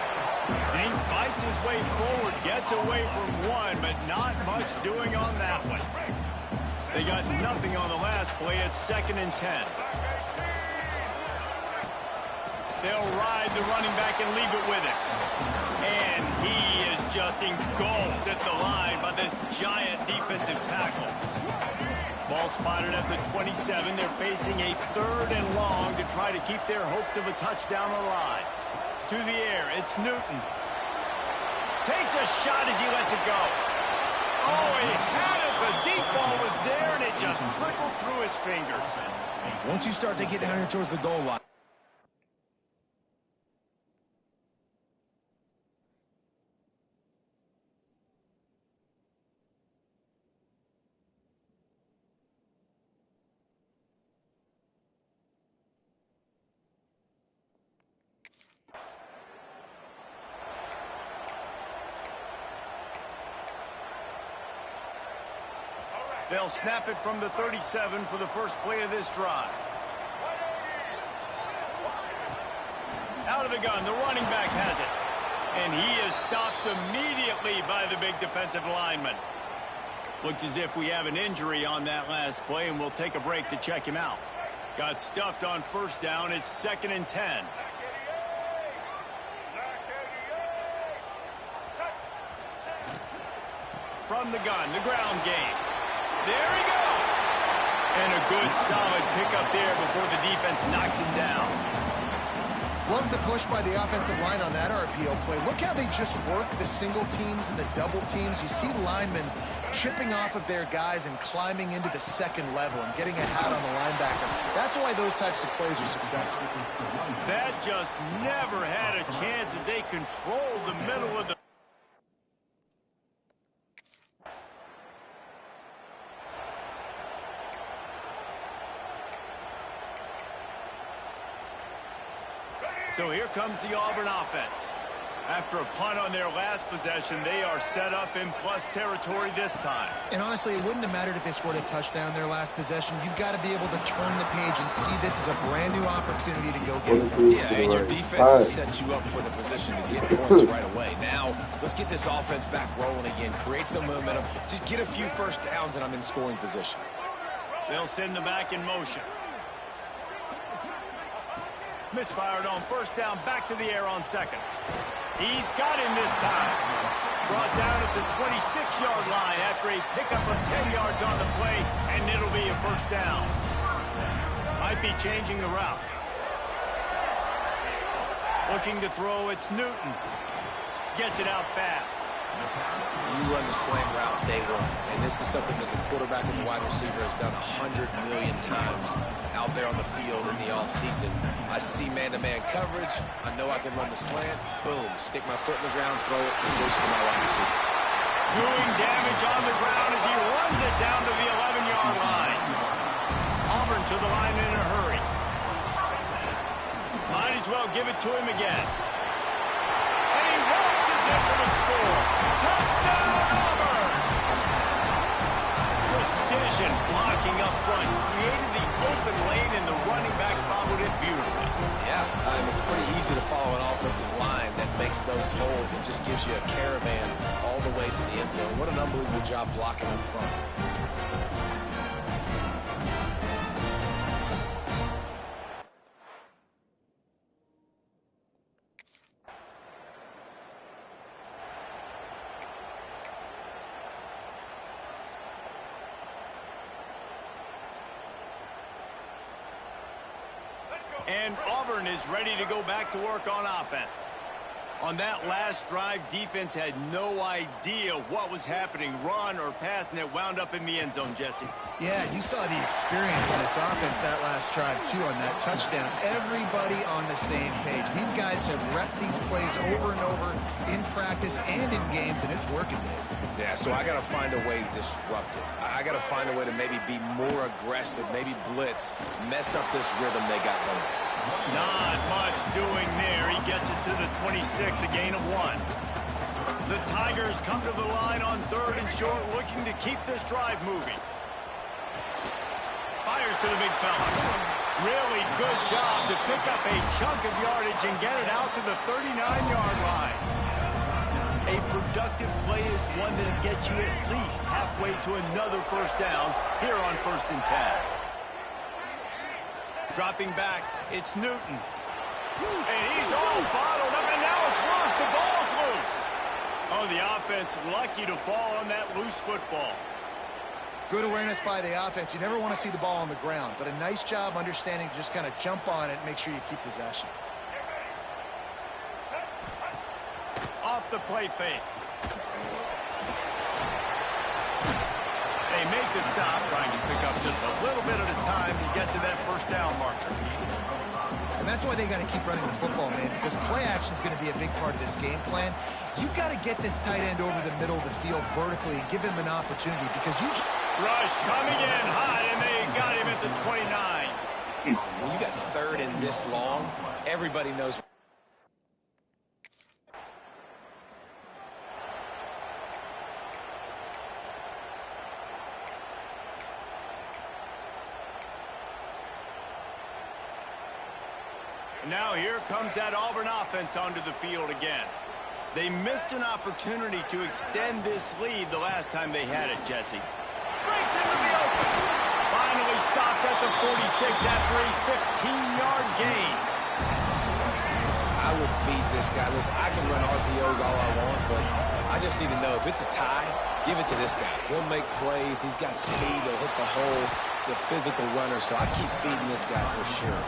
And he fights his way forward, gets away from one, but not much doing on that one. They got nothing on the last play. It's 2nd and 10. They'll ride the running back and leave it with him. And he is just engulfed at the line by this giant defensive tackle. Ball spotted at the 27. They're facing a 3rd and long to try to keep their hopes of a touchdown alive. To the air, it's Newton. Takes a shot as he lets it go. Oh, he had it. The deep ball was there, and it just trickled through his fingers. Once you start to get down here towards the goal line, they'll snap it from the 37 for the first play of this drive. Out of the gun, the running back has it. And he is stopped immediately by the big defensive lineman. Looks as if we have an injury on that last play, and we'll take a break to check him out. Got stuffed on first down. It's 2nd and 10. From the gun, the ground game. There he goes. And a good, solid pickup there before the defense knocks him down. Love the push by the offensive line on that RPO play. Look how they just work the single teams and the double teams. You see linemen chipping off of their guys and climbing into the second level and getting a hat on the linebacker. That's why those types of plays are successful. That just never had a chance as they controlled the middle of the... So here comes the Auburn offense. After a punt on their last possession, they are set up in plus territory this time. And honestly, it wouldn't have mattered if they scored a touchdown their last possession. You've got to be able to turn the page and see this as a brand new opportunity to go get points. Yeah, and your defense has set you up for the position to get points right away. Now, let's get this offense back rolling again. Create some momentum. Just get a few first downs, and I'm in scoring position. They'll send the back in motion. Misfired on first down, back to the air on second. He's got him this time. Brought down at the 26-yard line after a pickup of 10 yards on the play, and it'll be a first down. Might be changing the route. Looking to throw, it's Newton. Gets it out fast. You run the slant route day one, and this is something that the quarterback and the wide receiver has done 100 million times out there on the field in the offseason. I see man-to-man coverage. I know I can run the slant. Boom, stick my foot in the ground, throw it, and goes to my wide receiver. Doing damage on the ground as he runs it down to the 11-yard line. Auburn to the line in a hurry. Might as well give it to him again. And he launches it for the score. Touchdown, Auburn! Precision blocking up front. Created the open lane, and the running back followed it beautifully. Yeah, it's pretty easy to follow an offensive line that makes those holes and just gives you a caravan all the way to the end zone. What an unbelievable job blocking up front. And Auburn is ready to go back to work on offense. On that last drive, defense had no idea what was happening, run or pass, and it wound up in the end zone, Jesse. Yeah, you saw the experience of this offense that last drive, too, on that touchdown. Everybody on the same page. These guys have repped these plays over and over in practice and in games, and it's working, Dave. Yeah, so I got to find a way to disrupt it. I got to find a way to maybe be more aggressive, maybe blitz, mess up this rhythm they got going. Not much doing there. He gets it to the 26, a gain of 1. The Tigers come to the line on 3rd and short, looking to keep this drive moving. Fires to the big fella. Really good job to pick up a chunk of yardage and get it out to the 39-yard line. A productive play is one that gets you at least halfway to another first down here on 1st and 10. Dropping back, it's Newton. And he's all bottled up, and now it's worse. The ball's loose. Oh, the offense lucky to fall on that loose football. Good awareness by the offense. You never want to see the ball on the ground, but a nice job understanding to just kind of jump on it and make sure you keep possession. Off the play fake. They make the stop, trying to pick up just a little bit at a time to get to that first down marker. And that's why they got to keep running the football, man, because play action is going to be a big part of this game plan. You've got to get this tight end over the middle of the field vertically and give him an opportunity, because you... Rush coming in hot, and they got him at the 29. When you got 3rd and this long, everybody knows... Now here comes that Auburn offense onto the field again. They missed an opportunity to extend this lead the last time they had it, Jesse. Breaks into the open. Finally stopped at the 46 after a 15-yard gain. Listen, I would feed this guy. Listen, I can run RPOs all I want, but I just need to know if it's a tie, give it to this guy. He'll make plays. He's got speed. He'll hit the hole. He's a physical runner, so I keep feeding this guy for sure.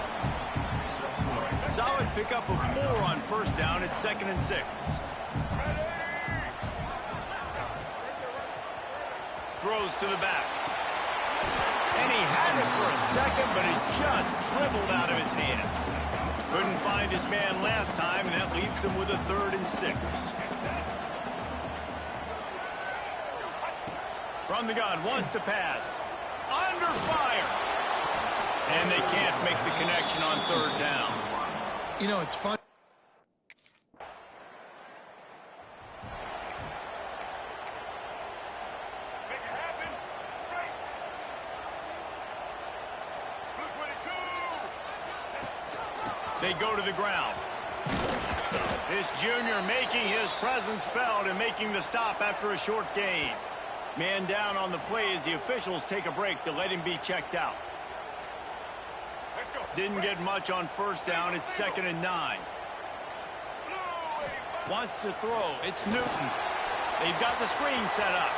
Solid pickup of 4 on 1st down. It's 2nd and 6. Throws to the back. And he had it for a second, but it just dribbled out of his hands. Couldn't find his man last time, and that leaves him with a 3rd and 6. From the gun, wants to pass. Under fire. And they can't make the connection on 3rd down. You know, it's fun. Make it happen. Right. Blue 22. They go to the ground. This junior making his presence felt and making the stop after a short gain. Man down on the play as the officials take a break to let him be checked out. Didn't get much on 1st down. It's 2nd and 9. Wants to throw. It's Newton. They've got the screen set up.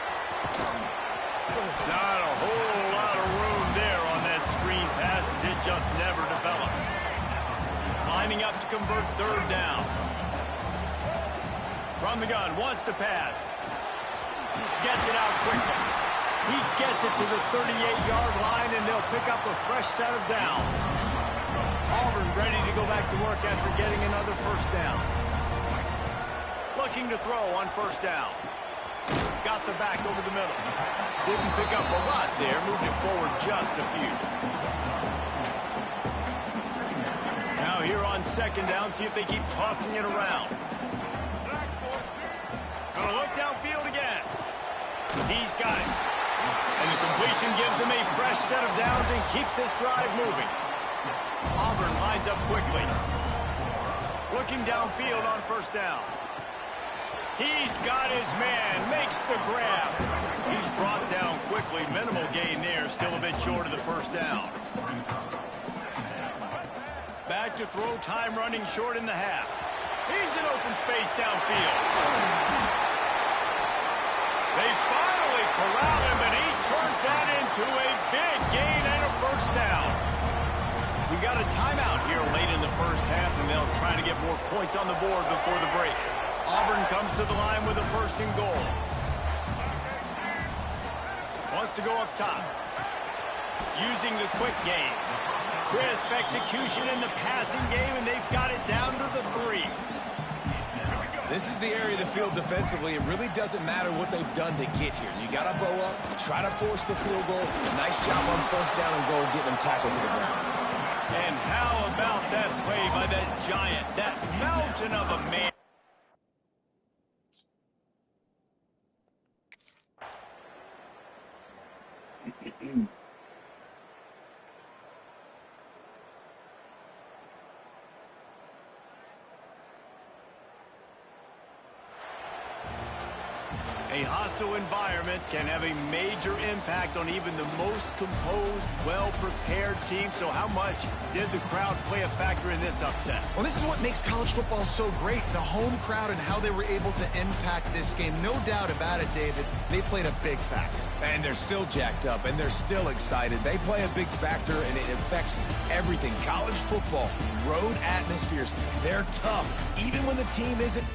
Not a whole lot of room there on that screen pass as it just never developed. Lining up to convert 3rd down. From the gun, wants to pass. gets it out quickly. He gets it to the 38-yard line, and they'll pick up a fresh set of downs. Auburn ready to go back to work after getting another first down. Looking to throw on first down. Got the back over the middle. Didn't pick up a lot there. Moved it forward just a few. Now here on second down, see if they keep tossing it around. Gonna look downfield again. He's got it. And the completion gives him a fresh set of downs and keeps this drive moving. Auburn lines up quickly. Looking downfield on first down. He's got his man, makes the grab. He's brought down quickly. Minimal gain there, still a bit short of the first down. Back to throw, time running short in the half. He's in open space downfield. They finally corral him, and he turns that into a big gain and a first down. We got a timeout here late in the first half, and they'll try to get more points on the board before the break. Auburn comes to the line with a first and goal. Wants to go up top. Using the quick game. Crisp execution in the passing game, and they've got it down to the 3. This is the area of the field defensively. It really doesn't matter what they've done to get here. You got to bow up, try to force the field goal. Nice job on first down and goal, getting them tackled to the ground. And how about that play by that giant, that mountain of a man? A hostile environment can have a major impact on even the most composed, well-prepared team. So how much did the crowd play a factor in this upset? Well, this is what makes college football so great, the home crowd and how they were able to impact this game. No doubt about it, David. They played a big factor. And they're still jacked up, and they're still excited. They play a big factor, and it affects everything. College football, road atmospheres, they're tough, even when the team isn't.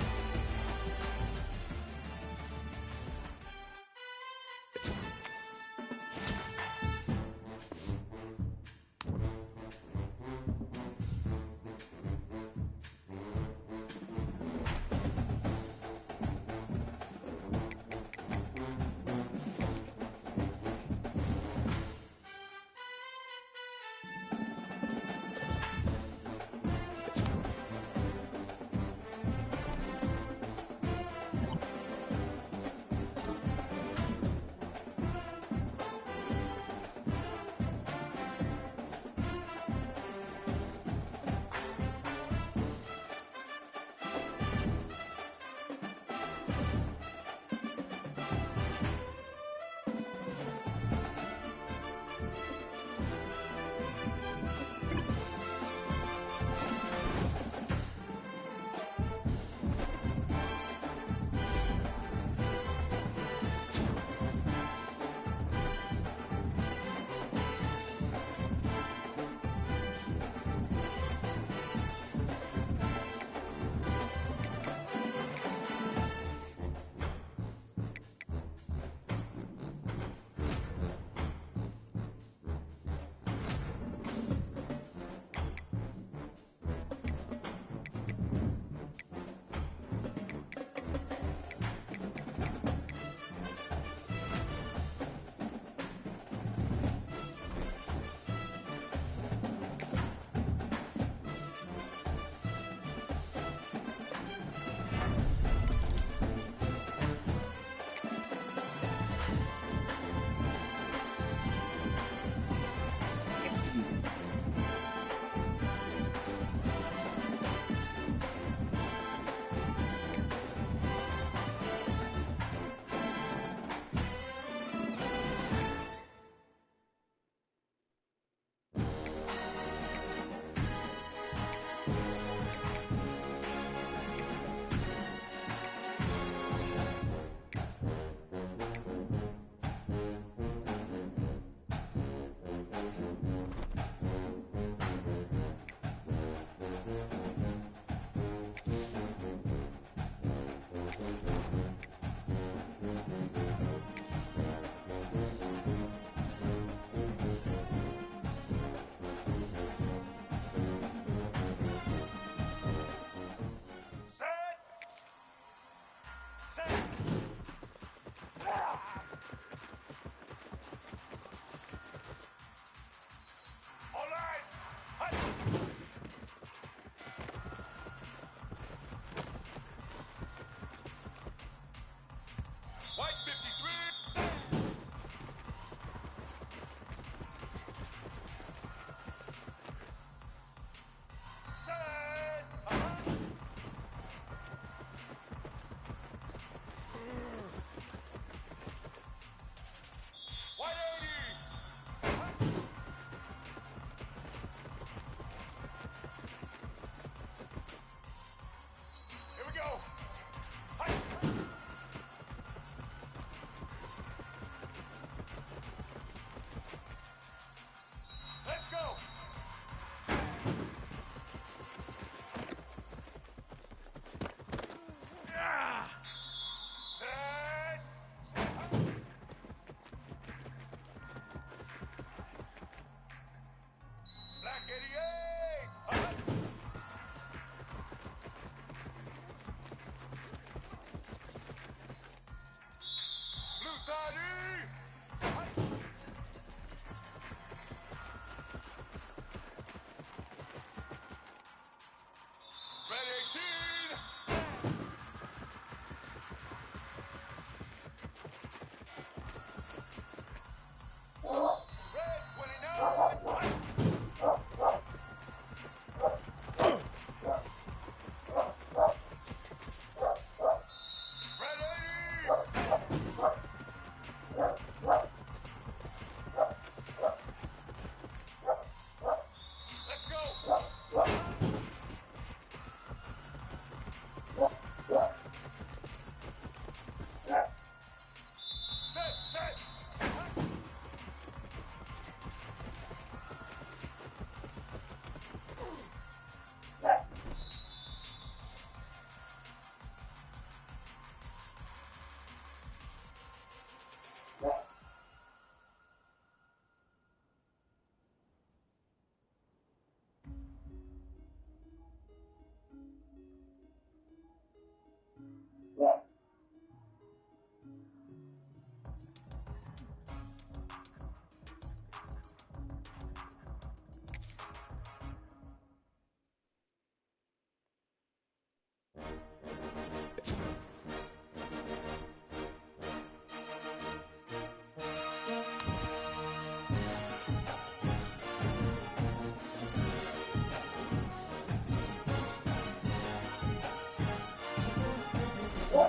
One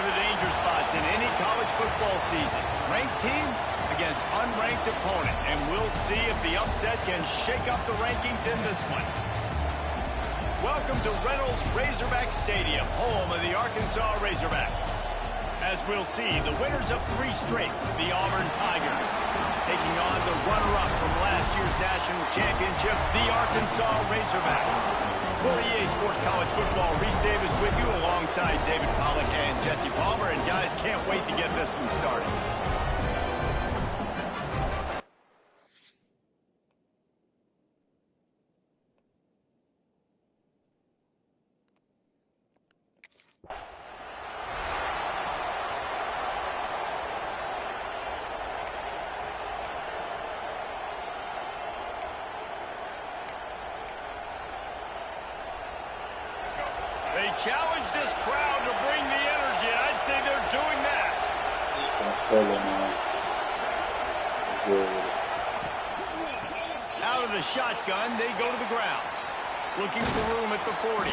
of the danger spots in any college football season. Ranked team against unranked opponent. And we'll see if the upset can shake up the rankings in this one. Welcome to Reynolds Razorback Stadium, home of the Arkansas Razorbacks. As we'll see, the winners of 3 straight, the Auburn Tigers, taking on the runner-up from last year's national championship, the Arkansas Razorbacks. For EA Sports College Football, Reese Davis with you alongside David Pollack and Jesse Palmer. And guys, can't wait to get this one started. They challenge this crowd to bring the energy, and I'd say they're doing that. Out of the shotgun, they go to the ground. Looking for room at the 40.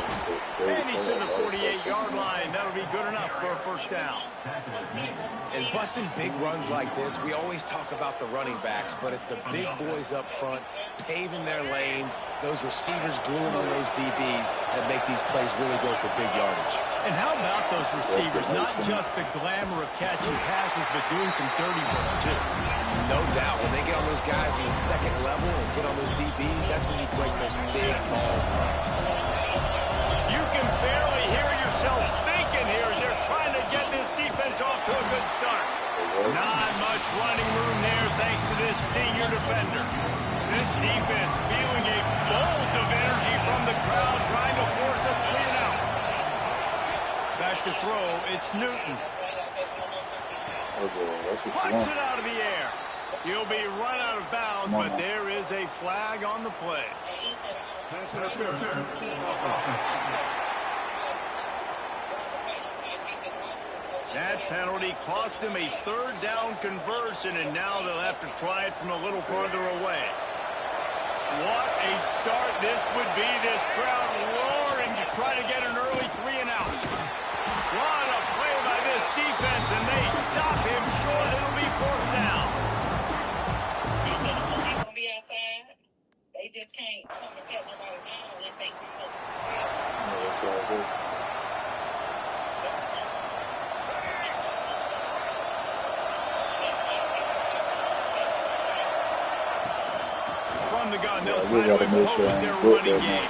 And he's to the 48-yard line. That'll be good enough for a first down. And busting big runs like this, we always talk about the running backs, but it's the big boys up front, paving their lanes, those receivers gluing on those DBs that make these plays really go for big yardage. And how about those receivers? Not just the glamour of catching passes, but doing some dirty work, too. No doubt. When they get on those guys in the second level and get on those DBs, that's when you break those big ball runs. You can barely hear yourself thinking here as they're trying to get this defense off to a good start. Not much running room there thanks to this senior defender. This defense feeling a bolt of energy from the crowd, trying to force a 3-and-out. Back to throw, it's Newton. Punts it out of the air. He'll be run out of bounds, but there is a flag on the play. That penalty cost them a 3rd down conversion, and now they'll have to try it from a little farther away. What a start this would be. This crowd roaring to try to get an early 3-and-out. What a play by this defense, and they stop him short. It'll be 4th down. They just can't come and pat nobody down unless they do From the gun, they'll try to impose their running game.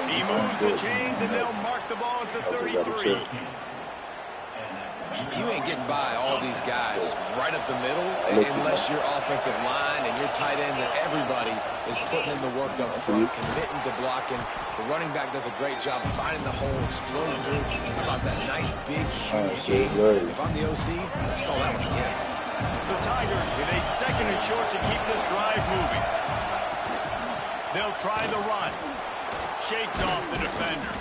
He moves the chains, and they'll mark the ball at the 33. You ain't getting by all these guys right up the middle unless your offensive line and your tight ends and everybody is putting in the work up front, committing to blocking. The running back does a great job finding the hole, exploding through. How about that nice, big, huge game? If I'm the OC, let's call that one again. The Tigers with a 2nd and short to keep this drive moving. They'll try the run. Shakes off the defender.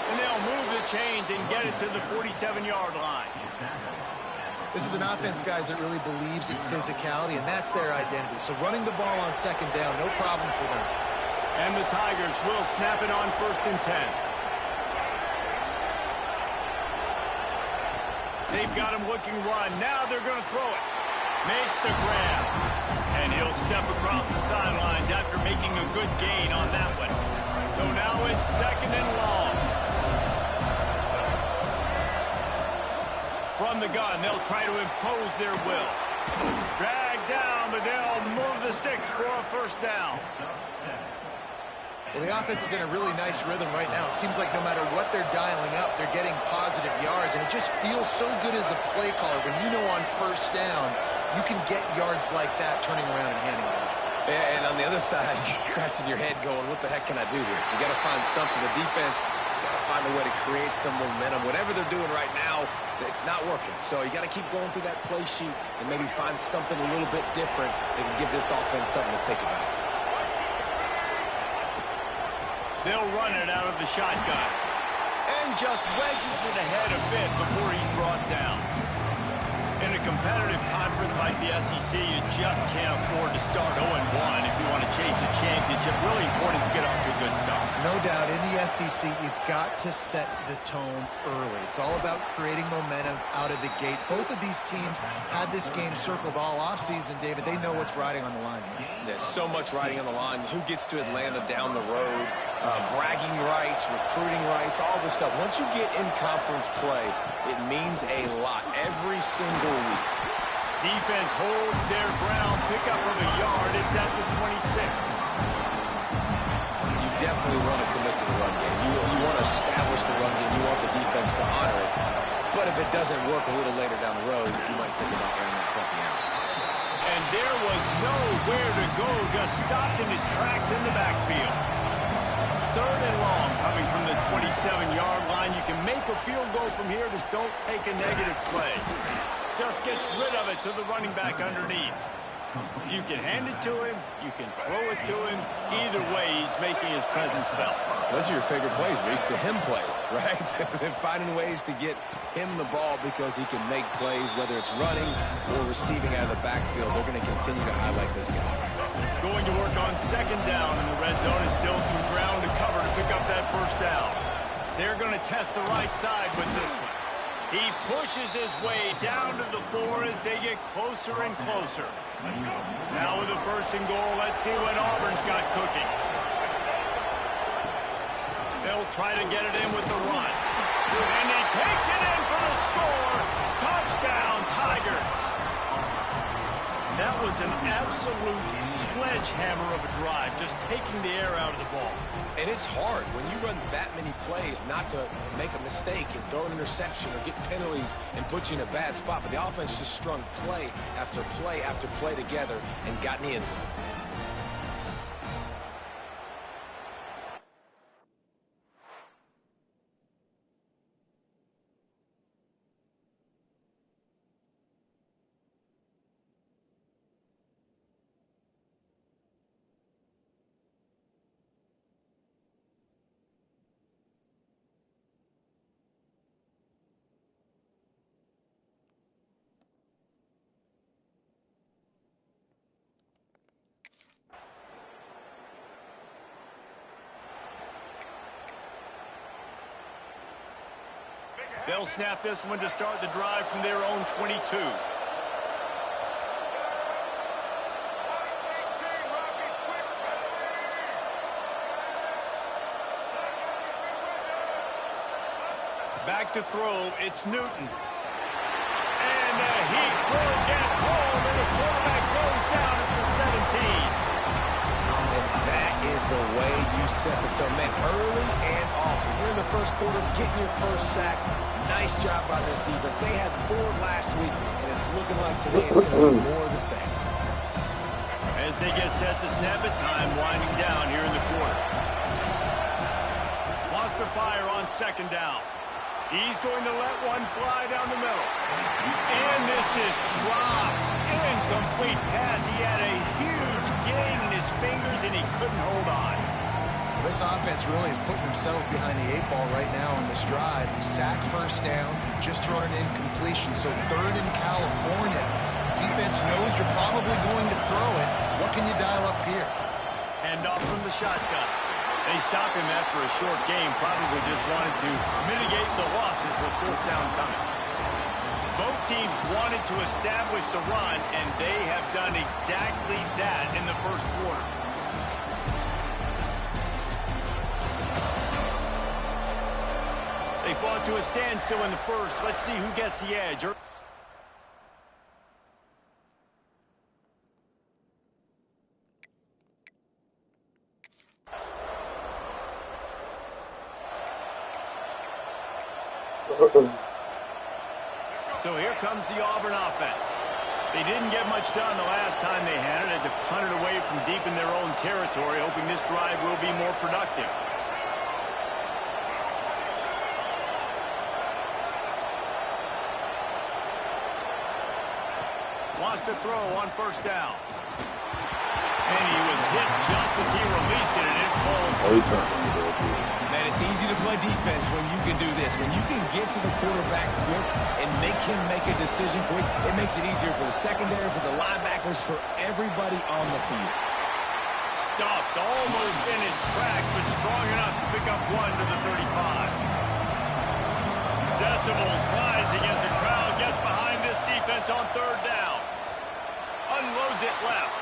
And they'll move the chains and get it to the 47-yard line. This is an offense, guys, that really believes in physicality, and that's their identity. So running the ball on 2nd down, no problem for them. And the Tigers will snap it on 1st and 10. They've got him looking run. Now they're going to throw it. Makes the grab. And he'll step across the sidelines after making a good gain on that one. So now it's 2nd and long. From the gun, they'll try to impose their will. Drag down, but they'll move the the sticks for a first down. Well, the offense is in a really nice rhythm right now. It seems like no matter what they're dialing up, they're getting positive yards, and it just feels so good as a play caller when you know on first down you can get yards like that turning around and handing it off. Yeah, and on the other side, you're scratching your head going, what the heck can I do here? You got to find something. The defense has got to find a way to create some momentum. Whatever they're doing right now, it's not working. So you got to keep going through that play sheet and maybe find something a little bit different that can give this offense something to think about. They'll run it out of the shotgun. And just wedges it ahead a bit before he's brought down. In a competitive conference like the SEC, you just can't afford to start 0-1 if you want to chase a championship. Really important to get off to a good start. No doubt, in the SEC, you've got to set the tone early. It's all about creating momentum out of the gate. Both of these teams had this game circled all offseason, David. They know what's riding on the line here. There's so much riding on the line. Who gets to Atlanta down the road? Bragging rights, recruiting rights, all this stuff. Once you get in conference play, it means a lot every single week. Defense holds their ground. Pick up of a yard. It's at the 26. You definitely want to commit to the run game. You want to establish the run game. You want the defense to honor it. But if it doesn't work a little later down the road, you might think about airing that puppy out. And there was nowhere to go. Just stopped in his tracks in the backfield. 3rd and long coming from the 27-yard line. You can make a field goal from here. Just don't take a negative play. Just gets rid of it to the running back underneath. You can hand it to him. You can throw it to him. Either way, he's making his presence felt. Those are your favorite plays, Reese, the him plays, right? Finding ways to get him the ball because he can make plays, whether it's running or receiving out of the backfield. They're going to continue to highlight this guy. Going to work on 2nd down in the red zone. Is still some ground to cover to pick up that first down. They're going to test the right side with this one. He pushes his way down to the 4 as they get closer and closer. Now with the 1st and goal, let's see what Auburn's got cooking. They'll try to get it in with the run. And he takes it in for the score. Touchdown, Tigers. That was an absolute sledgehammer of a drive, just taking the air out of the ball. And it's hard when you run that many plays not to make a mistake and throw an interception or get penalties and put you in a bad spot. But the offense just strung play after play after play together and got in the end zone. They'll snap this one to start the drive from their own 22. Back to throw, it's Newton. And the heat will get home, and the quarterback goes down at the 17. And that is the way you set the tone, man, early and often. You're in the first quarter, getting your first sack. Nice job by this defense. They had 4 last week, and it's looking like today it's going to be more of the same. As they get set to snap it, time winding down here in the quarter. Wants to fire on 2nd down. He's going to let one fly down the middle. And this is dropped. Incomplete pass. He had a huge gain in his fingers, and he couldn't hold on. This offense really is putting themselves behind the 8 ball right now on this drive. Sack 1st down. You've just thrown an incompletion, so 3rd in California. Defense knows you're probably going to throw it. What can you dial up here? Hand off from the shotgun. They stop him after a short game. Probably just wanted to mitigate the losses with 4th down coming. Both teams wanted to establish the run, and they have done exactly that in the first quarter. They fought to a standstill in the first. Let's see who gets the edge. So here comes the Auburn offense. They didn't get much done the last time they had it. Had to punt it away from deep in their own territory, hoping this drive will be more productive. Lost a throw on first down. And he was hit just as he released it, and it falls. Man, it's easy to play defense when you can do this. When you can get to the quarterback quick and make him make a decision quick, it makes it easier for the secondary, for the linebackers, for everybody on the field. Stuffed almost in his tracks, but strong enough to pick up one to the 35. Decibels rising as the crowd gets behind this defense on third down. Unloads it left.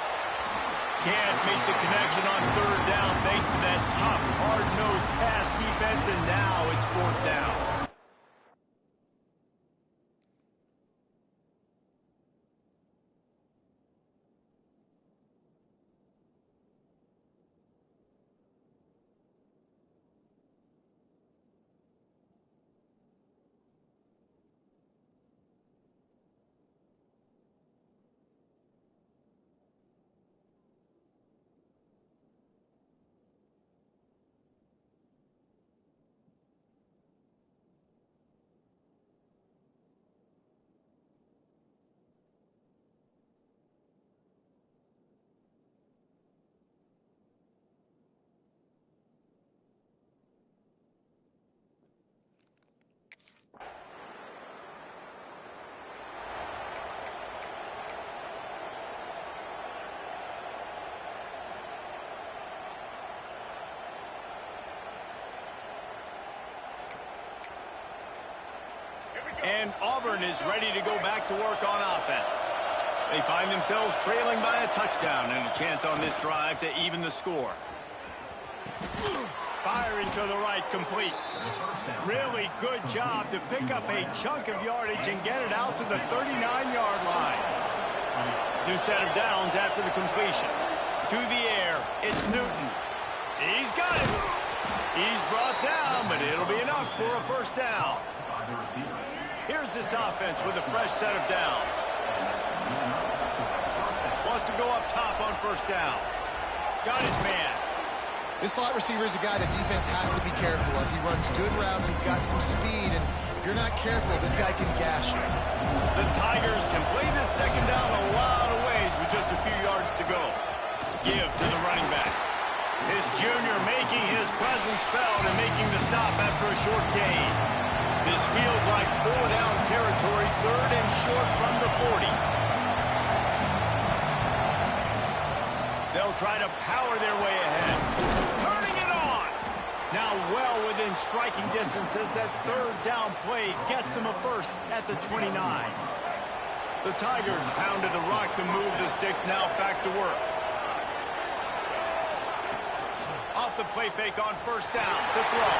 Can't make the connection on third down thanks to that tough, hard-nosed pass defense, and now it's fourth down. And Auburn is ready to go back to work on offense. They find themselves trailing by a touchdown and a chance on this drive to even the score. Firing to the right, complete. Really good job to pick up a chunk of yardage and get it out to the 39-yard line. New set of downs after the completion. To the air, it's Newton. He's got it. He's brought down, but it'll be enough for a first down. Here's this offense with a fresh set of downs. Wants to go up top on first down. Got his man. This slot receiver is a guy the defense has to be careful of. He runs good routes. He's got some speed, and if you're not careful, this guy can gash you. The Tigers can play this second down a lot of ways with just a few yards to go. Give to the running back. His junior making his presence felt and making the stop after a short gain. This feels like four-down territory, third and short from the 40. They'll try to power their way ahead. Turning it on! Now well within striking distance as that third down play gets them a first at the 29. The Tigers pounded the rock to move the sticks, now back to work. Off the play fake on first down, to throw.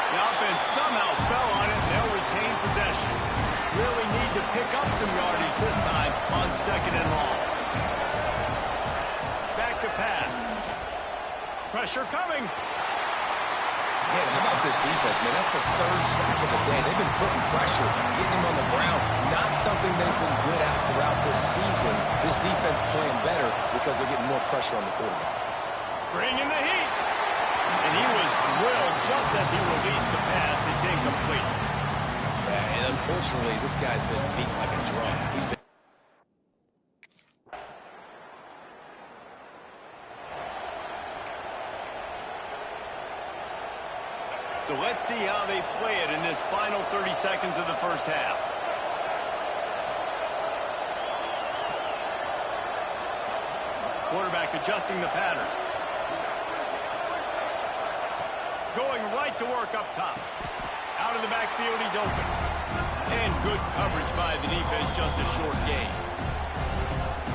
The offense somehow fell on it, and they'll retain possession. Really need to pick up some yardage this time on second and long. Back to pass. Pressure coming. Man, how about this defense, man? That's the third sack of the day. They've been putting pressure, getting him on the ground. Not something they've been good at throughout this season. This defense playing better because they're getting more pressure on the quarterback. Bringing the heat. And he was drilled just as he released the pass. It's incomplete. Yeah, and unfortunately, this guy's been beat like a drum. He's been... So let's see how they play it in this final 30 seconds of the first half. Quarterback adjusting the pattern. Going right to work up top. Out of the backfield, he's open. And good coverage by the defense, just a short gain.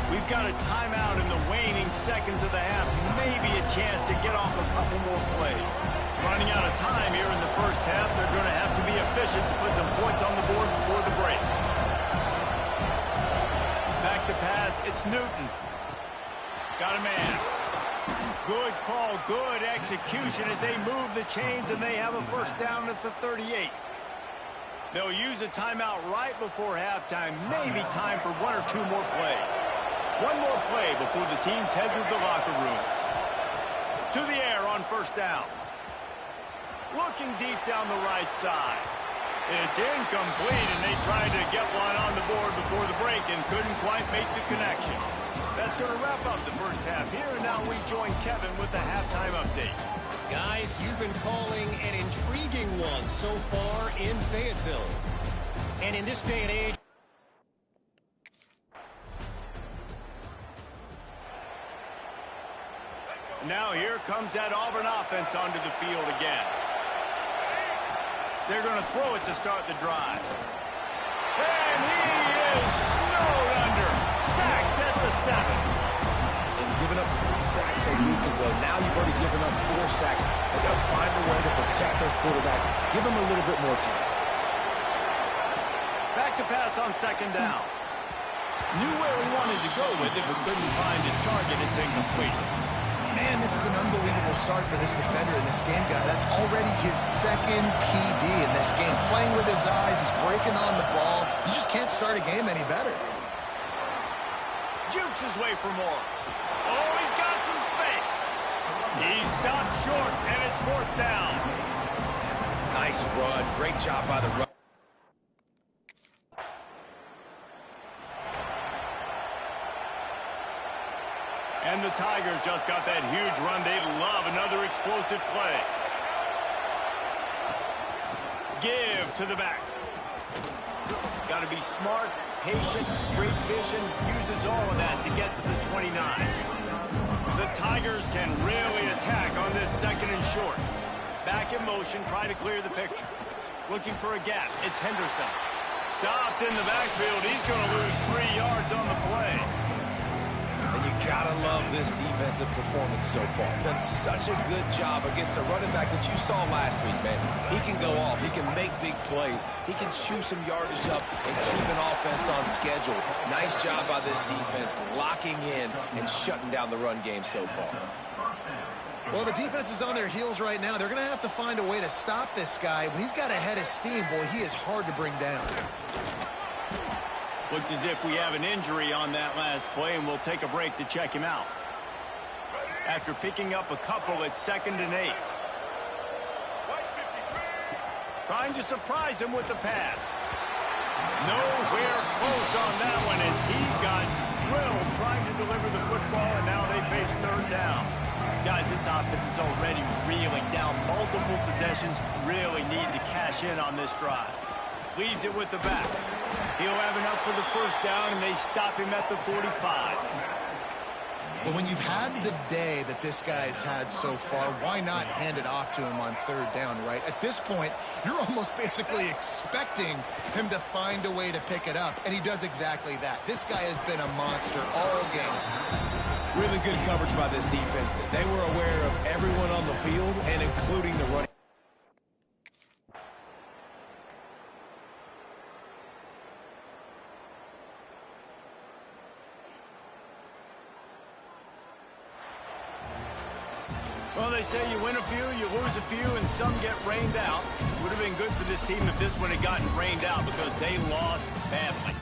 We've got a timeout in the waning seconds of the half. Maybe a chance to get off a couple more plays. Running out of time here in the first half. They're going to have to be efficient to put some points on the board before the break. Back to pass, it's Newton. Got a man. Good call, good execution as they move the chains, and they have a first down at the 38. They'll use a timeout right before halftime, maybe time for 1 or 2 more plays. One more play before the teams head to the locker rooms. To the air on first down. Looking deep down the right side. It's incomplete, and they tried to get one on the board before the break and couldn't quite make the connection. That's going to wrap up the first half here, and now we join Kevin with the halftime update. Guys, you've been calling an intriguing one so far in Fayetteville. And in this day and age... Now here comes that Auburn offense onto the field again. They're going to throw it to start the drive. And he is snowed under. Sacked at the 7. And giving up 3 sacks a week ago. Now you've already given up 4 sacks. They've got to find a way to protect their quarterback. Give him a little bit more time. Back to pass on second down. Knew where he wanted to go with it, but couldn't find his target. It's incomplete. Man, this is an unbelievable start for this defender in this game, guy. That's already his 2nd PD in this game. Playing with his eyes, he's breaking on the ball. You just can't start a game any better. Jukes his way for more. Oh, he's got some space. He stopped short, and it's 4th down. Nice run. Great job by the run. And the Tigers just got that huge run. They love another explosive play. Give to the back. Got to be smart, patient, great vision. Uses all of that to get to the 29. The Tigers can really attack on this 2nd and short. Back in motion, try to clear the picture. Looking for a gap. It's Henderson. Stopped in the backfield. He's going to lose 3 yards on the play. And you gotta love this defensive performance so far. Done such a good job against a running back that you saw last week, man. He can go off. He can make big plays. He can chew some yardage up and keep an offense on schedule. Nice job by this defense locking in and shutting down the run game so far. Well, the defense is on their heels right now. They're going to have to find a way to stop this guy. When he's got a head of steam, boy, he is hard to bring down. Looks as if we have an injury on that last play, and we'll take a break to check him out. After picking up a couple, it's 2nd and 8. Trying to surprise him with the pass. Nowhere close on that one as he got drilled trying to deliver the football, and now they face 3rd down. Guys, this offense is already reeling down multiple possessions. Really need to cash in on this drive. Leaves it with the back. He'll have enough for the 1st down, and they stop him at the 45. Well, when you've had the day that this guy's had so far, why not hand it off to him on 3rd down, right? At this point, you're almost basically expecting him to find a way to pick it up, and he does exactly that. This guy has been a monster all game. Really good coverage by this defense. They were aware of everyone on the field, and including the running. Well, they say you win a few, you lose a few, and some get rained out. Would have been good for this team if this one had gotten rained out because they lost badly.